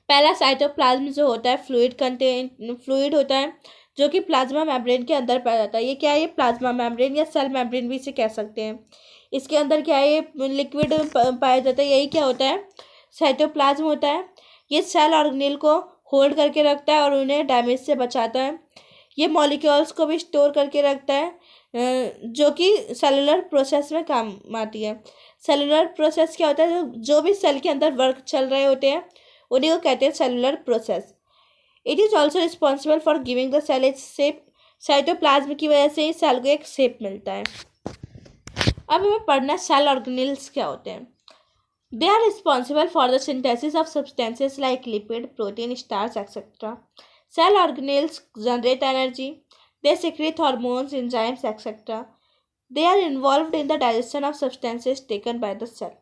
[SPEAKER 1] पहला साइटोप्लाज्म जो होता है फ्लूइड होता है जो कि प्लाज्मा मेम्ब्रेन के अंदर पाया जाता है। ये क्या है? ये प्लाज्मा मेम्ब्रेन या सेल मेम्ब्रेन भी इसे कह सकते हैं। इसके अंदर क्या है? ये लिक्विड पाया जाता है। यही क्या होता है? साइटोप्लाज्म होता है। ये सेल ऑर्गेनेल को होल्ड करके रखता है और उन्हें डैमेज से बचाता है। ये मॉलिक्यूल्स को भी स्टोर करके रखता है जो कि सेलुलर प्रोसेस में काम आती है। सेलुलर प्रोसेस क्या होता है? जो भी सेल के अंदर वर्क चल रहे होते हैं उन्हीं को कहते हैं cellular process. It is also responsible for giving the cell its shape. Cytoplasm की वजह से ही सेल को एक शेप मिलता है। अब हमें पढ़ना है सेल ऑर्गेनेल्स क्या होते हैं। They are responsible for the synthesis of substances like lipid, protein, starch etcetera. Cell organelles generate energy. They secrete hormones, enzymes, etc. They are involved in the digestion of substances taken by the cell.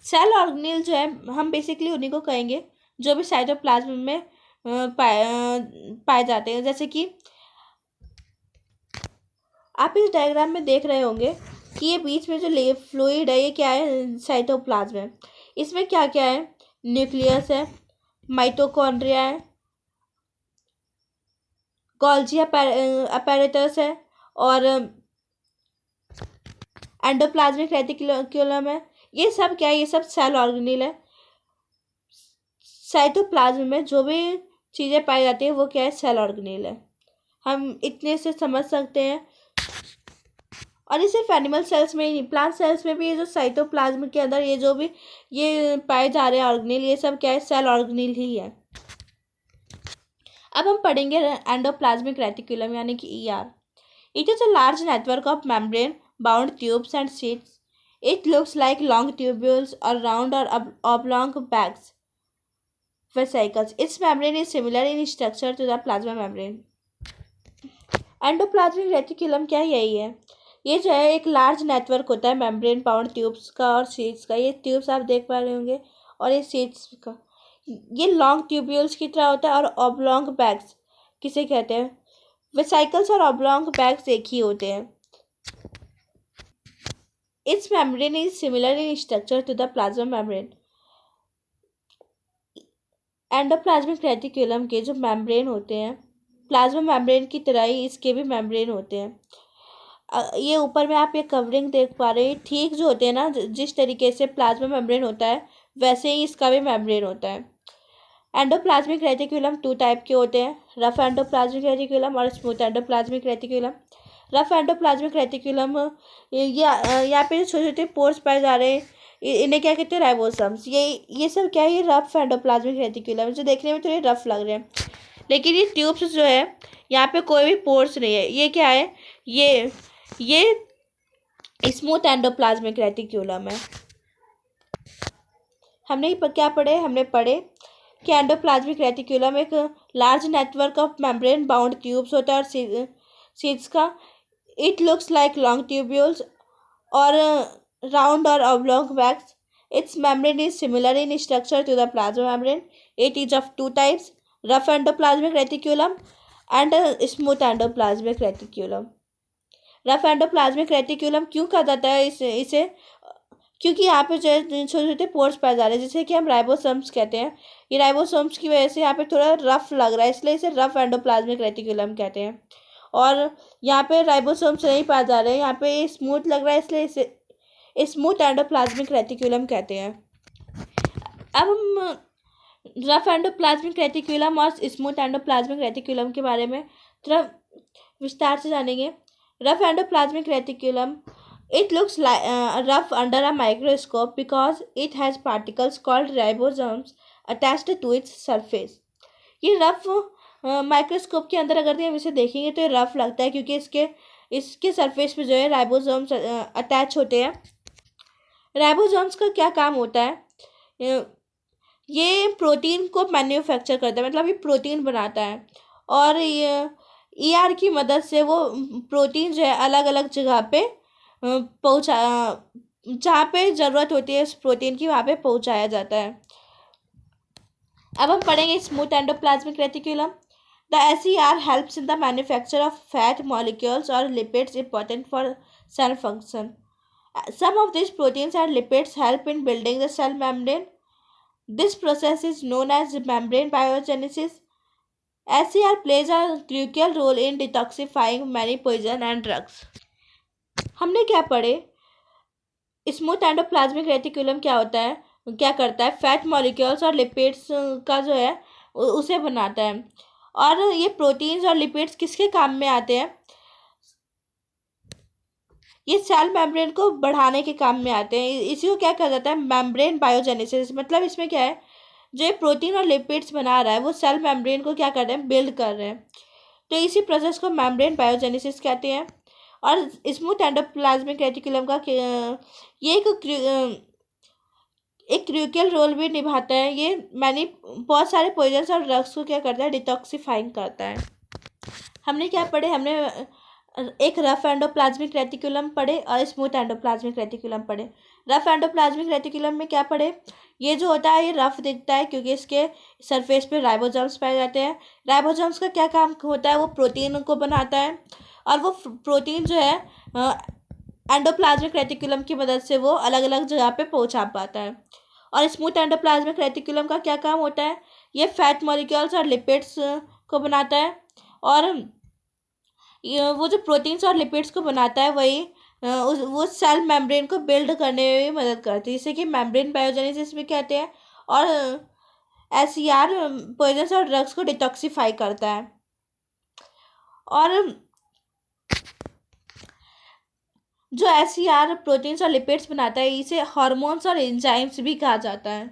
[SPEAKER 1] Cell organelle जो है हम basically उन्हीं को कहेंगे जो भी cytoplasm में पाए जाते हैं। जैसे कि आप इस डायग्राम में देख रहे होंगे कि ये बीच में जो फ्लूइड है ये क्या है? साइटोप्लाज्म है। इसमें क्या क्या है? न्यूक्लियस है, माइटोकॉन्ड्रिया है, गोल्जी अपैरेटस है और एंडोप्लाज्मिक रेटिकुलम है। ये सब क्या है? ये सब सेल ऑर्गेनेल है। साइटोप्लाज्म में जो भी चीज़ें पाई जाती है वो क्या है? सेल ऑर्गेनेल है। हम इतने से समझ सकते हैं। और ये सिर्फ एनिमल सेल्स में ही नहीं, प्लांट सेल्स में भी ये जो साइटोप्लाज्म के अंदर ये जो भी ये पाए जा रहे हैं ऑर्गेनेल, ये सब क्या है? सेल ऑर्गेनेल ही है। अब हम पढ़ेंगे एंडोप्लाज्मिक रेटिकुलम यानी कि ER। It is a large network of membrane bound tubes and sheets. It looks like long tubules और राउंड और oblong bags vesicles. Its membrane is similar in structure to the plasma membrane. Endoplasmic reticulum क्या है? यही है। ये जो है एक लार्ज नेटवर्क होता है मेम्ब्रेन बाउंड ट्यूब्स का और शीट्स का। ये ट्यूब्स आप देख पा रहे होंगे और ये शीट्स का। ये लॉन्ग ट्यूब्यूल्स की तरह होता है और ऑब्लॉन्ग बैग्स किसे कहते हैं? वेसिकल्स और ऑब्लॉन्ग बैग्स एक ही होते हैं। Its membrane is similar in structure to the plasma membrane. Endoplasmic reticulum के जो मेम्ब्रेन होते हैं प्लाज्मा मेम्ब्रेन की तरह ही इसके भी मेम्ब्रेन होते हैं। ये ऊपर में आप ये कवरिंग देख पा रहे हैं। ठीक जो होते हैं ना, जिस तरीके से प्लाज्मा मेम्ब्रेन होता है वैसे ही इसका भी मेम्ब्रेन होता है। एंडोप्लाज्मिक रेटिकुलम 2 टाइप के होते हैं, रफ एंडोप्लाज्मिक रेटिकुलम और smooth endoplasmic reticulum. Rough endoplasmic reticulum यहाँ पे छोटे छोटे पोर्स पाए जा रहे हैं, इन्हें क्या कहते हैं? राइबोसोम्स। ये सब क्या है? ये रफ एंडोप्लाज्मिक रेटिकुलम जो देखने में थोड़े रफ लग रहे हैं, लेकिन ये ट्यूब्स जो है यहाँ पे कोई भी पोर्स नहीं है। ये क्या है? ये स्मूथ एंडोप्लाज्मिक रेटिकुलम है। हमने क्या पढ़े? हमने पढ़े कि एंडोप्लाज्मिक रेटिकुलम एक large network of membrane bound tubes होता है और शीट्स का। It looks like long tubules और राउंड और oblong bags. Its membrane is similar in structure to the plasma membrane. It is of 2 types, rough endoplasmic reticulum and smooth endoplasmic reticulum. Rough endoplasmic reticulum क्यों कहा जाता है इसे? क्योंकि यहाँ पे जो है छोटे छोटे पोर्स पाए जा रहे हैं जिसे कि हम राइबोसोम्स कहते हैं। ये राइबोसोम्स की वजह से यहाँ पे थोड़ा रफ लग रहा है, इसलिए इसे रफ एंडोप्लाज्मिक रेटिकुलम कहते हैं। और यहाँ पे राइबोसोम्स नहीं पाए जा रहे हैं, यहाँ पे स्मूथ लग रहा है, इसलिए इसे स्मूथ एंडोप्लाज्मिक रेटिकुलम कहते हैं। अब हम रफ एंडोप्लाज्मिक रेटिकुलम और स्मूथ एंडोप्लाज्मिक रेटिकुलम के बारे में थोड़ा विस्तार से जानेंगे। Rough endoplasmic reticulum, it looks rough under a microscope because it has particles called ribosomes attached to its surface. ये रफ माइक्रोस्कोप के अंदर अगर हम इसे देखेंगे तो ये रफ लगता है क्योंकि इसके सरफेस पे जो है राइबोसोम्स अटैच होते हैं। राइबोसोम्स का क्या काम होता है? ये प्रोटीन को मैन्युफैक्चर करता है, मतलब ये प्रोटीन बनाता है और ये ER की मदद से वो प्रोटीन जो है अलग अलग जगह पे पहुँचा, जहाँ पे ज़रूरत होती है उस प्रोटीन की वहाँ पे पहुँचाया जाता है। अब हम पढ़ेंगे smooth endoplasmic reticulum. The SER helps in the manufacture of fat molecules और lipids important for cell function. Some of this proteins and lipids help in building the cell membrane This process is known as membrane biogenesis. SCR plays a crucial role in detoxifying many poison and drugs. हमने क्या पढ़े? Smooth endoplasmic reticulum क्या होता है, क्या करता है? Fat molecules और लिपिड्स का जो है उसे बनाता है। और ये प्रोटीन्स और लिपिड्स किसके काम में आते हैं? ये सेल मेम्ब्रेन को बढ़ाने के काम में आते हैं। इसी को क्या कहा जाता है? Membrane biogenesis. मतलब इसमें क्या है, जो ये प्रोटीन और लिपिड्स बना रहा है वो सेल मेम्ब्रेन को क्या कर रहे हैं? बिल्ड कर रहे हैं। तो इसी प्रोसेस को मेम्ब्रेन बायोजेनेसिस कहते हैं। और स्मूथ एंडोप्लाज्मिक रेटिकुलम का ये एक क्रूशियल रोल भी निभाता है। ये बहुत सारे पॉइजन्स और ड्रग्स को क्या करता है? डिटॉक्सिफाइंग करता है। हमने क्या पढ़े? हमने एक रफ एंडोप्लाज्मिक रेटिकुलम पढ़े और स्मूथ एंडोप्लाज्मिक रेटिकुलम पढ़े। रफ एंडोप्लाज्मिक रेटिकुलम में क्या पढ़े? ये जो होता है ये रफ दिखता है क्योंकि इसके सरफेस पे राइबोसोम्स पाए जाते हैं। राइबोसोम्स का क्या काम होता है? वो प्रोटीन को बनाता है और वो प्रोटीन जो है एंडोप्लाज्मिक रेटिकुलम की मदद से वो अलग अलग जगह पे पहुंचा पाता है। और स्मूथ एंडोप्लाज्मिक रेटिकुलम का क्या काम होता है? ये फैट मॉलिक्यूल्स और लिपिड्स को बनाता है। और वो जो प्रोटीन्स और लिपिड्स को बनाता है वही वो सेल मेम्ब्रेन को बिल्ड करने में भी मदद करती है, जिसे कि मेम्ब्रेन बायोजेनेसिस भी कहते हैं। और SCR पॉइजन्स और ड्रग्स को डिटॉक्सिफाई करता है। और जो SCR प्रोटीन्स और लिपिड्स बनाता है इसे हार्मोन्स और एंजाइम्स भी कहा जाता है।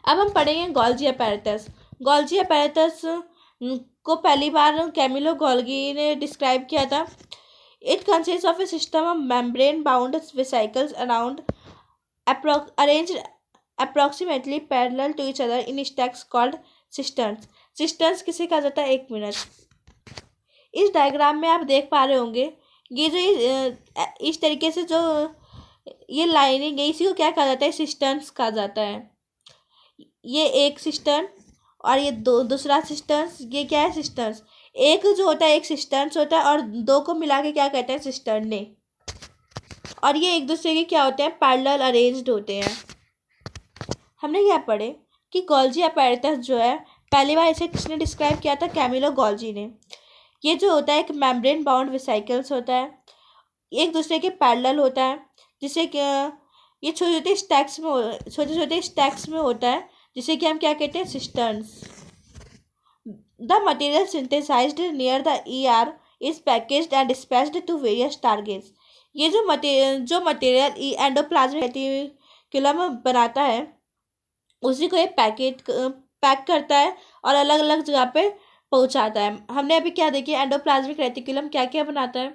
[SPEAKER 1] अब हम पढ़ेंगे गोल्जी अपैरेटस। गोल्जी अपैरेटस को पहली बार कैमिलो गोल्गी ने डिस्क्राइब किया था। It consist of a system of membrane bound vesicles around arranged approximately parallel to each other in stacks called cisterns. Cisterns किसे कहा जाता है? एक मिनट। इस डायग्राम में आप देख पा रहे होंगे ये जो इस तरीके से जो ये लाइनिंग है इसी को क्या कहा जाता है? सिस्टर्न्स कहा जाता है। ये एक सिस्टर्न और ये दूसरा सिस्टर्न्स। ये क्या है? सिस्टर्न्स। एक जो होता है एक सिस्टर्न्स होता है और दो को मिला के क्या कहते हैं? सिस्टर्ने। और ये एक दूसरे के क्या होते हैं? पैरेलल अरेंज्ड होते हैं। हमने क्या पढ़े कि गोल्जी अपैरेटस जो है पहली बार इसे किसने डिस्क्राइब किया था? कैमिलो गोल्जी ने। ये जो होता है एक मेम्ब्रेन बाउंड वेसिकल्स होता है, एक दूसरे के पैरेलल होता है, जिसे ये छोटे छोटे स्टैक्स में होता है, जिसे कि हम क्या कहते हैं? Cisterns. The material synthesized near the ER is packaged and dispatched to various targets. ये जो मटेरियल एंडोप्लाज्मिक रेटिकुलम बनाता है उसी को ये पैक करता है और अलग अलग जगह पे पहुंचाता है। हमने अभी क्या देखी? एंडोप्लाज्मिक रेटिकुलम क्या क्या बनाता है?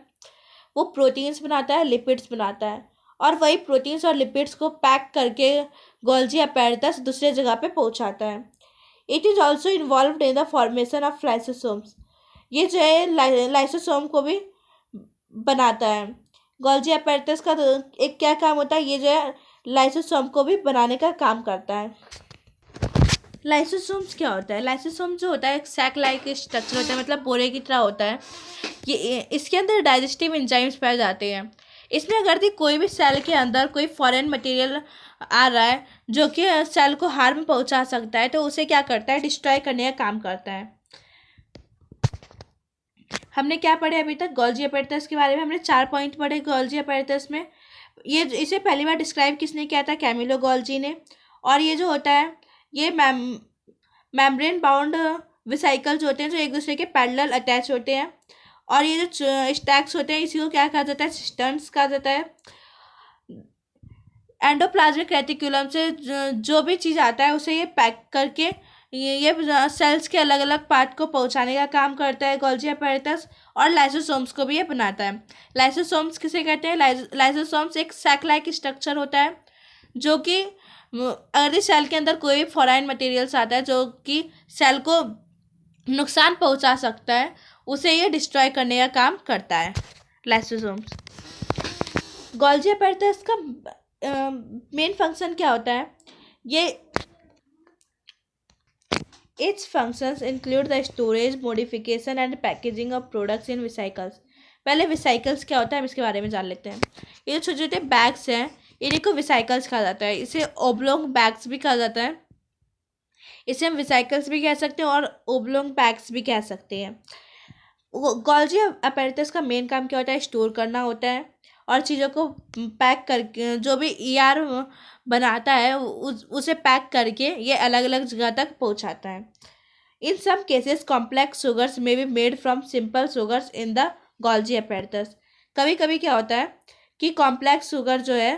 [SPEAKER 1] वो प्रोटीन्स बनाता है, लिपिड्स बनाता है, और वही प्रोटीन्स और लिपिड्स को पैक करके गोल्जी अपैरेटस दूसरे जगह पे पहुंचाता है। It is also involved in the formation of lysosomes. ये जो है लाइसोसोम को भी बनाता है। गोल्जी अपैरेटस का एक क्या काम होता है? ये जो है लाइसोसोम को भी बनाने का काम करता है। लाइसोसोम्स क्या होता है? लाइसोसोम जो होता है एक सैक लाइक स्ट्रक्चर होता है, मतलब बोरे की तरह होता है। ये इसके अंदर डाइजेस्टिव एंजाइम्स पाए जाते हैं। इसमें अगर कोई भी सेल के अंदर कोई फॉरेन मटेरियल आ रहा है जो कि सेल को हार्म पहुंचा सकता है तो उसे क्या करता है? डिस्ट्रॉय करने का काम करता है। हमने क्या पढ़े अभी तक? गोल्जी अपैरेटस के बारे में हमने 4 पॉइंट पढ़े गोल्जी अपैरेटस में। ये इसे पहली बार डिस्क्राइब किसने किया था? कैमिलो गोल्जी ने। और ये जो होता है ये मेम्ब्रेन बाउंड वेसिकल्स होते हैं जो एक दूसरे के पैरेलल अटैच होते हैं। और ये जो स्टैक्स होते हैं इसी को क्या कहा जाता है? सिस्टर्न्स कहा जाता है। एंडोप्लाज्मिक रेटिकुलम से जो भी चीज़ आता है उसे ये पैक करके ये सेल्स के अलग अलग पार्ट को पहुंचाने का काम करता है गोल्जी अपैरेटस। और लाइसोसोम्स को भी ये बनाता है। लाइसोसोम्स किसे कहते हैं? लाइसोसोम्स एक सैक लाइक स्ट्रक्चर होता है जो कि अगर इस सेल के अंदर कोई फॉरेन मटेरियल्स आता है जो कि सेल को नुकसान पहुंचा सकता है उसे ये डिस्ट्रॉय करने का काम करता है लाइसोसोम्स। गोल्जी अपैरेटस का मेन फंक्शन क्या होता है? ये it's functions include the storage, modification and packaging of products in vesicles. पहले वेसिकल्स क्या होता है हम इसके बारे में जान लेते हैं। ये छोटे छोटे बैग्स हैं, इन्हीं को विसाइकल्स कहा जाता है। इसे ओब्लोंग बैग्स भी कहा जाता है। इसे हम विसाइकल्स भी कह सकते हैं और ओब्लोंग बैग्स भी कह सकते हैं। गोल्जी अपैरेटस का मेन काम क्या होता है? स्टोर करना होता है और चीज़ों को पैक करके, जो भी ईआर बनाता है उसे पैक करके ये अलग अलग जगह तक पहुंचाता है। इन सम केसेस कॉम्प्लेक्स शुगर्स में be made from simple sugars in the Golgi apparatus. कभी कभी क्या होता है कि कॉम्प्लेक्स शुगर जो है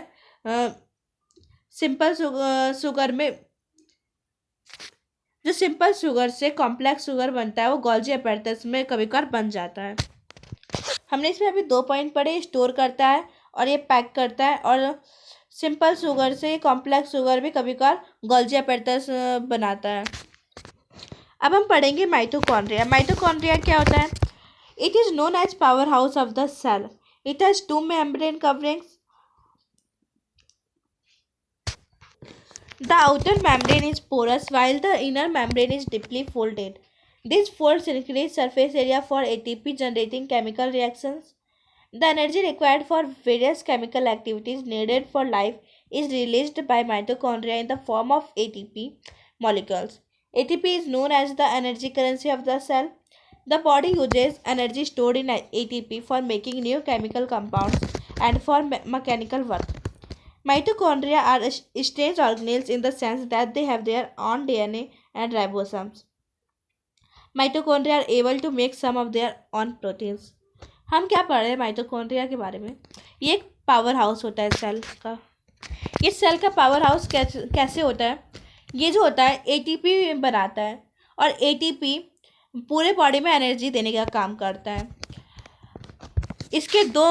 [SPEAKER 1] सिंपल शुगर में, जो सिंपल शुगर से कॉम्प्लेक्स शुगर बनता है वो गोल्जी अपैरेटस में कभी कभार बन जाता है। हमने इसमें अभी 2 पॉइंट पढ़े, स्टोर करता है और ये पैक करता है, और सिंपल शुगर से कॉम्प्लेक्स शुगर भी कभी कभार गोल्जी अपैरेटस बनाता है। अब हम पढ़ेंगे माइटोकॉन्ड्रिया। माइटोकॉन्ड्रिया क्या होता है? It is known as powerhouse of the cell. It has 2 membrane coverings. The outer membrane is porous while the inner membrane is deeply folded. These folds increase surface area for ATP generating chemical reactions. The energy required for various chemical activities needed for life is released by mitochondria in the form of ATP molecules. ATP is known as the energy currency of the cell. The body uses energy stored in ATP for making new chemical compounds and for mechanical work. Mitochondria are strange organelles in the sense that they have their own DNA and ribosomes. Mitochondria are able to make some of their own proteins. हम क्या पढ़ रहे हैं mitochondria के बारे में? ये एक पावर हाउस होता है सेल का। इस सेल का पावर हाउस कैसे होता है? ये जो होता है एटीपी बनाता है और एटीपी पूरे बॉडी में एनर्जी देने का काम करता है। इसके 2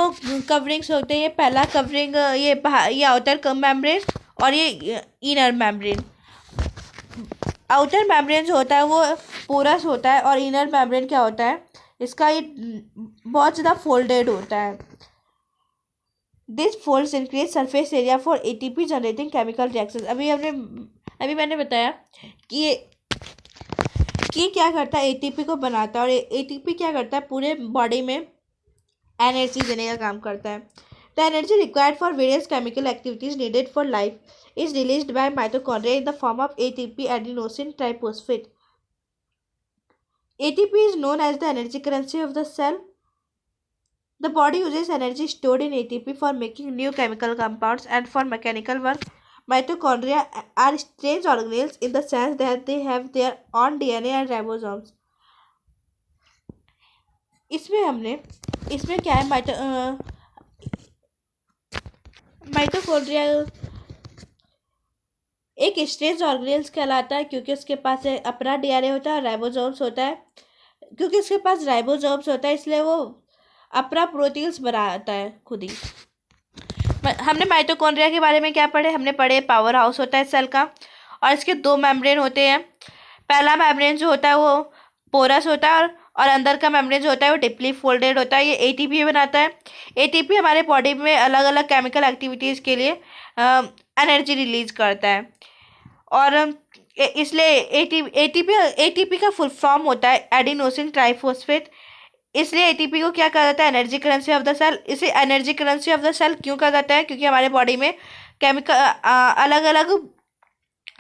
[SPEAKER 1] कवरिंग्स होते हैं। ये पहला कवरिंग ये आउटर मेम्ब्रेन और ये इनर मेम्ब्रेन। आउटर मेम्ब्रेन जो होता है वो पोरस होता है और इनर मेम्ब्रेन क्या होता है? इसका ये बहुत ज़्यादा फोल्डेड होता है। This folds increase surface area for ATP generating chemical reactions. अभी मैंने बताया कि क्या करता है? एटीपी को बनाता है और एटीपी क्या करता है? पूरे बॉडी में एनर्जी देने का काम करता है। The energy required for various chemical activities needed for life is released by mitochondria in the form of ATP adenosine triphosphate. ATP is known as the energy currency of the cell. The body uses energy stored in ATP for making new chemical compounds and for mechanical work. Mitochondria are strange organelles in the sense that they have their own DNA and ribosomes. इसमें क्या है? Mitochondria एक strange organelles कहलाता है क्योंकि उसके पास अपना DNA होता है और राइबोसोम्स होता है। क्योंकि उसके पास राइबोसोम्स होता है इसलिए वो अपना प्रोटीन्स बनाता है खुद ही। हमने माइटोकॉन्ड्रिया के बारे में क्या पढ़े? हमने पढ़े पावर हाउस होता है सेल का और इसके 2 मेम्ब्रेन होते हैं। पहला मेम्ब्रेन जो होता है वो पोरस होता है और अंदर का मेम्ब्रेन जो होता है वो डीपली फोल्डेड होता है। ये एटीपी बनाता है। एटीपी हमारे बॉडी में अलग अलग केमिकल एक्टिविटीज़ के लिए एनर्जी रिलीज करता है और इसलिए एटीपी का फुल फॉर्म होता है एडिनोसिन ट्राइफॉस्फेट। इसलिए एटीपी को क्या कहा जाता है? Energy currency of the cell. इसे energy currency of the cell क्यों कहा जाता है? क्योंकि हमारे बॉडी में केमिकल अलग अलग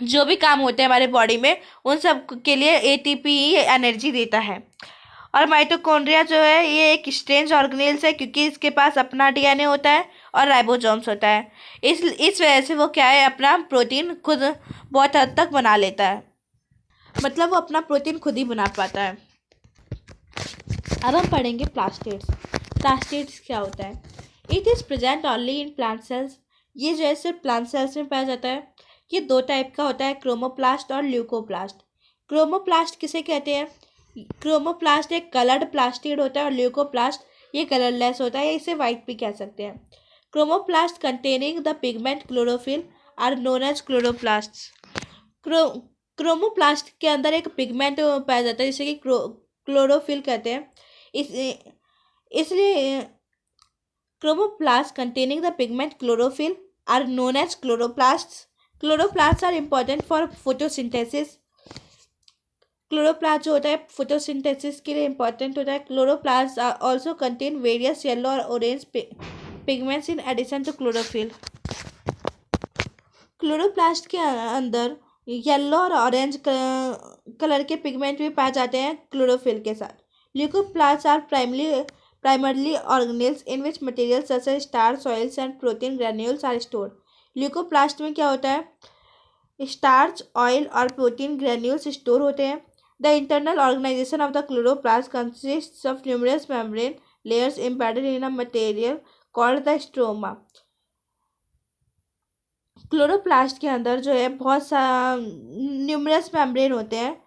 [SPEAKER 1] जो भी काम होते हैं हमारे बॉडी में उन सब के लिए एटीपी ही एनर्जी देता है। और माइटोकॉन्ड्रिया जो है ये एक स्ट्रेंज ऑर्गेनेल्स है क्योंकि इसके पास अपना डीएनए होता है और राइबोसोम्स होता है। इस वजह से वो क्या है? अपना प्रोटीन खुद बहुत हद तक बना लेता है, मतलब वो अपना प्रोटीन खुद ही बना पाता है। अब हम पढ़ेंगे प्लास्टिड्स। प्लास्टिड्स क्या होता है? It is present only in plant sales. ये जो है सिर्फ प्लांट सेल्स में पाया जाता है। ये 2 टाइप का होता है, क्रोमोप्लास्ट और ल्यूकोप्लास्ट। क्रोमोप्लास्ट किसे कहते हैं? क्रोमोप्लास्ट एक कलर्ड प्लास्टिड होता है और ल्यूकोप्लास्ट ये कलरलेस होता है, इसे वाइट भी कह सकते हैं। Chromoplast containing the pigment chlorophyll are known as chloroplasts. Chromoplast के अंदर एक पिगमेंट पाया जाता है जिसे कि क्लोरोफिल कहते हैं। इसलिए chromoplast containing the pigment chlorophyll are known as chloroplasts. Chloroplasts are important for photosynthesis. Chloroplast जो होता है फोटोसिंथेसिस के लिए इम्पॉर्टेंट होता है। Chloroplast also contain various yellow और orange pigments in addition to chlorophyll. Chloroplast के अंदर येलो और ऑरेंज कलर के पिगमेंट भी पाए जाते हैं क्लोरोफिल के साथ। Leucoplast are primarily organelles in which materials such as starch, oils and protein granules are stored। Leucoplast में क्या होता है, स्टार्च, ऑयल और प्रोटीन ग्रेन्यूल्स स्टोर होते हैं। The internal organisation of the chloroplast consist of numerous membrane layers embedded in a material called the stroma. Chloroplast के अंदर जो है बहुत सा न्यूमरस मेम्ब्रेन होते हैं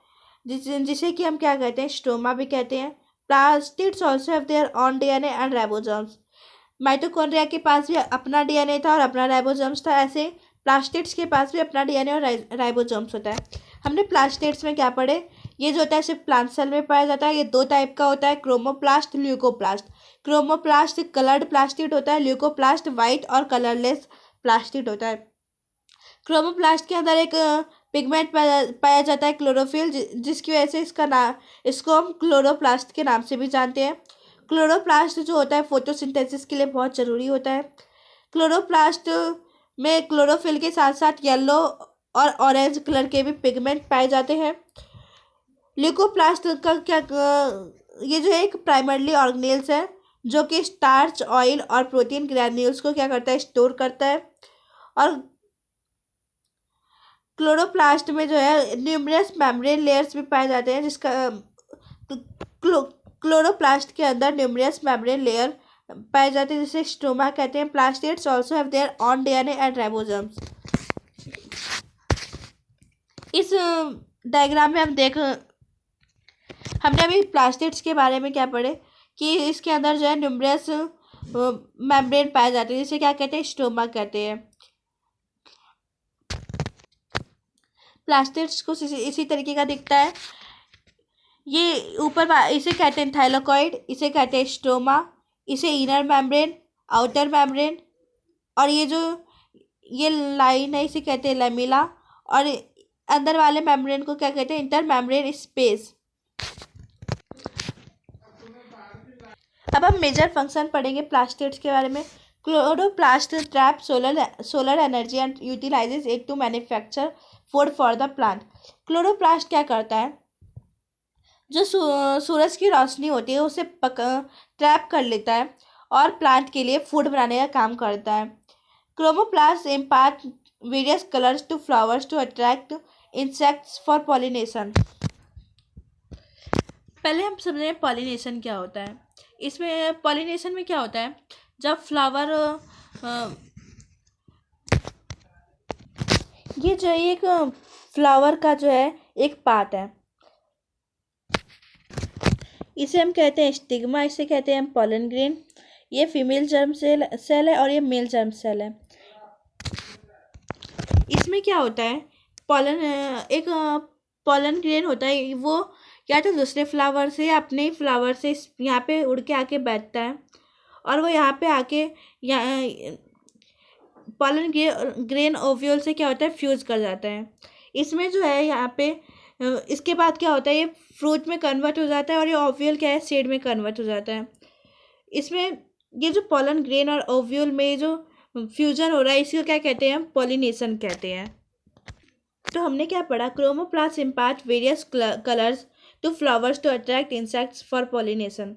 [SPEAKER 1] जिसे कि हम क्या कहते हैं, स्ट्रोमा भी कहते हैं। Plastids also have their on DNA and ribosomes. Mitochondria के पास भी अपना डीएनए था और अपना राइबोसोम्स था, ऐसे प्लास्टिड्स के पास भी अपना डीएनए और राइबोसोम्स होता है। हमने प्लास्टिड्स में क्या पढ़े, ये जो होता है सिर्फ प्लांट सेल में पाया जाता है। ये दो टाइप का होता है, chromoplast, leucoplast. Chromoplast coloured plastid होता है, ल्यूकोप्लास्ट वाइट और कलरलेस प्लास्टिड होता है। क्रोमोप्लास्ट के अंदर एक पिगमेंट पाया जाता है क्लोरोफिल, जिसकी वजह से इसको हम क्लोरोप्लास्ट के नाम से भी जानते हैं। क्लोरोप्लास्ट जो होता है फोटोसिंथेसिस के लिए बहुत ज़रूरी होता है। क्लोरोप्लास्ट में क्लोरोफिल के साथ साथ येलो और ऑरेंज कलर के भी पिगमेंट पाए जाते हैं। ल्यूकोप्लास्ट का क्या, ये जो एक प्राइमरली ऑर्गेनेल्स है जो कि स्टार्च, ऑयल और प्रोटीन ग्रैन्यूल्स को क्या करता है, स्टोर करता है। और क्लोरोप्लास्ट में जो है न्यूमरस मेम्ब्रेन लेयर्स भी पाए जाते हैं, जिसका क्लोरोप्लास्ट के अंदर न्यूमरस मेम्ब्रेन लेयर पाए जाते हैं जिसे स्ट्रोमा कहते हैं। Plastids also have their on DNA and ribosomes. इस डायग्राम में हमने अभी प्लास्टिड्स के बारे में क्या पढ़े कि इसके अंदर जो है न्यूमरस मेम्ब्रेन पाए जाते हैं जिसे क्या कहते हैं, स्ट्रोमा कहते हैं। प्लास्टिड्स को इसी तरीके का दिखता है। ये ऊपर इसे कहते हैं थाइलाकॉइड, इसे कहते हैं स्ट्रोमा, इसे इनर मेम्ब्रेन, आउटर मेम्ब्रेन, और ये लाइन है इसे कहते हैं लैमेला, और अंदर वाले मेम्ब्रेन को क्या कहते हैं, इंटर मेम्ब्रेन स्पेस। अब हम मेजर फंक्शन पढ़ेंगे प्लास्टिड्स के बारे में। Chloroplast trap solar energy and utilises it to manufacture food for the plant. Chloroplast क्या करता है, जो सूरज की रोशनी होती है उसे ट्रैप कर लेता है और प्लांट के लिए फूड बनाने का काम करता है। Chromoplast impart various colours to flowers to attract insects for pollination. पहले हम समझें पॉलिनेशन क्या होता है। इसमें पॉलिनेशन में क्या होता है, जब फ्लावर ये जो एक फ्लावर का जो है एक पार्ट है, इसे हम कहते हैं स्टिग्मा, इसे कहते हैं हम पॉलन ग्रेन। ये फीमेल जर्म सेल है और ये मेल जर्म सेल है। इसमें क्या होता है, एक पॉलन ग्रेन होता है, वो या तो दूसरे फ्लावर से या अपने फ्लावर से यहाँ पे उड़ के आके बैठता है और वो यहाँ पे आके पॉलन ग्रेन ओव्यूल से क्या होता है, फ्यूज कर जाता है। इसमें जो है यहाँ पे इसके बाद क्या होता है, ये फ्रूट में कन्वर्ट हो जाता है और ये ओव्यूल क्या है, सीड में कन्वर्ट हो जाता है। इसमें ये जो पॉलन ग्रेन और ओव्यूल में जो फ्यूजन हो रहा है इसी को क्या कहते हैं, हम पॉलिनेशन कहते हैं। तो हमने क्या पढ़ा, chromoplast impart various colours to flowers to attract insects for pollination.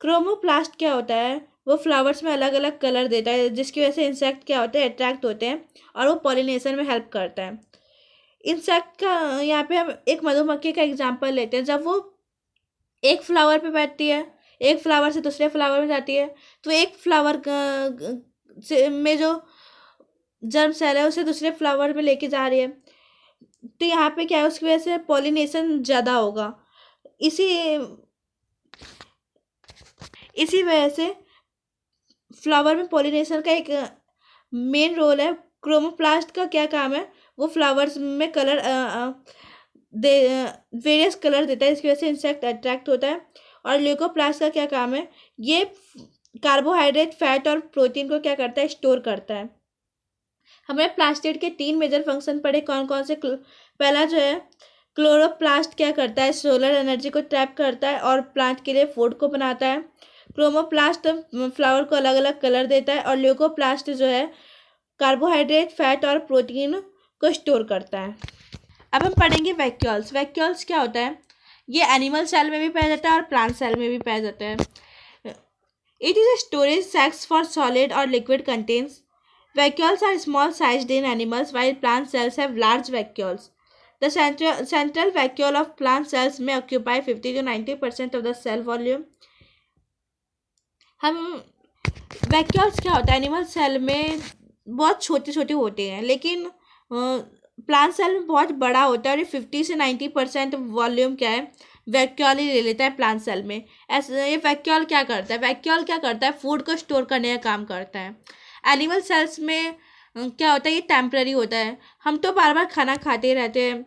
[SPEAKER 1] Chromoplast क्या होता है, वो फ्लावर्स में अलग अलग कलर देता है जिसकी वजह से इंसेक्ट क्या होते हैं, अट्रैक्ट होते हैं और वो पॉलिनेशन में हेल्प करता है। इंसेक्ट का यहाँ पे हम एक मधुमक्खी का एग्जांपल लेते हैं। जब वो एक फ्लावर पे बैठती है, एक फ्लावर से दूसरे फ्लावर में जाती है, तो एक फ्लावर में जो जर्म सेल है उसे दूसरे फ्लावर में लेके जा रही है, तो यहाँ पे क्या है, उसकी वजह से पॉलिनेशन ज़्यादा होगा। इसी वजह से फ्लावर में पॉलिनेशन का एक मेन रोल है। क्रोमोप्लास्ट का क्या काम है, वो फ्लावर्स में कलर वेरियस कलर देता है, इसकी वजह से इंसेक्ट अट्रैक्ट होता है। और ल्यूकोप्लास्ट का क्या काम है, ये कार्बोहाइड्रेट, फैट और प्रोटीन को क्या करता है, स्टोर करता है। हमने प्लास्टिड के 3 मेजर फंक्शन पढ़े, कौन कौन से। पहला जो है क्लोरोप्लास्ट क्या करता है, सोलर एनर्जी को ट्रैप करता है और प्लांट के लिए फूड को बनाता है। क्रोमोप्लास्ट फ्लावर को अलग अलग कलर देता है और ल्यूकोप्लास्ट जो है कार्बोहाइड्रेट, फैट और प्रोटीन को स्टोर करता है। अब हम पढ़ेंगे वैक्यूल्स। वैक्यूल्स क्या होता है? ये एनिमल सेल में भी पाया जाता है और प्लांट सेल में भी पाया जाता है। It is a storage sacs for solid or liquid contains. Vacuoles are small sized in animals while plant cells have large vacuoles. The central vacuole of plant cells may occupy 50 to 90% of the cell volume. हम vacuoles क्या होता है? Animal cell में बहुत छोटे छोटे होते हैं, लेकिन प्लांट सेल में बहुत बड़ा होता है, और ये 50 से 90% वॉल्यूम क्या है, वैक्यूल ही ले लेता है प्लांट सेल में। ऐसे ये वैक्यूल क्या करता है? वैक्यूल क्या करता है? फूड को स्टोर करने का काम करता है। एनिमल सेल्स में क्या होता है? ये टेम्पररी होता है। हम तो बार बार खाना खाते रहते हैं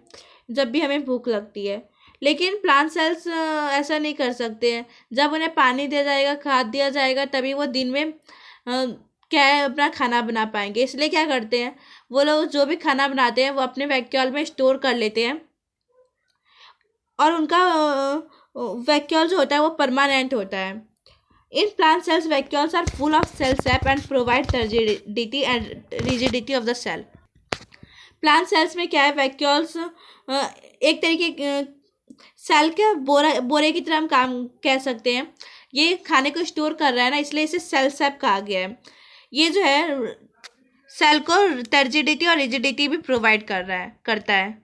[SPEAKER 1] जब भी हमें भूख लगती है, लेकिन प्लांट सेल्स ऐसा नहीं कर सकते हैं। जब उन्हें पानी दिया जाएगा, खाद दिया जाएगा, तभी वो दिन में क्या है, अपना खाना बना पाएंगे। इसलिए क्या करते हैं वो लोग? जो भी खाना बनाते हैं वो अपने वैक्यूल में स्टोर कर लेते हैं, और उनका वैक्यूल जो होता है वो परमानेंट होता है। In plant cells vacuoles are full of cell sap and provide turgidity and rigidity of the cell. Plant cells में क्या है? वैक्यूल्स एक तरीके सेल के बोरे की तरह हम काम कह सकते हैं। ये खाने को स्टोर कर रहा है ना, इसलिए इसे सेल सैप कहा गया है। ये जो है सेल को टर्जिडिटी और रिजिडिटी भी प्रोवाइड करता है।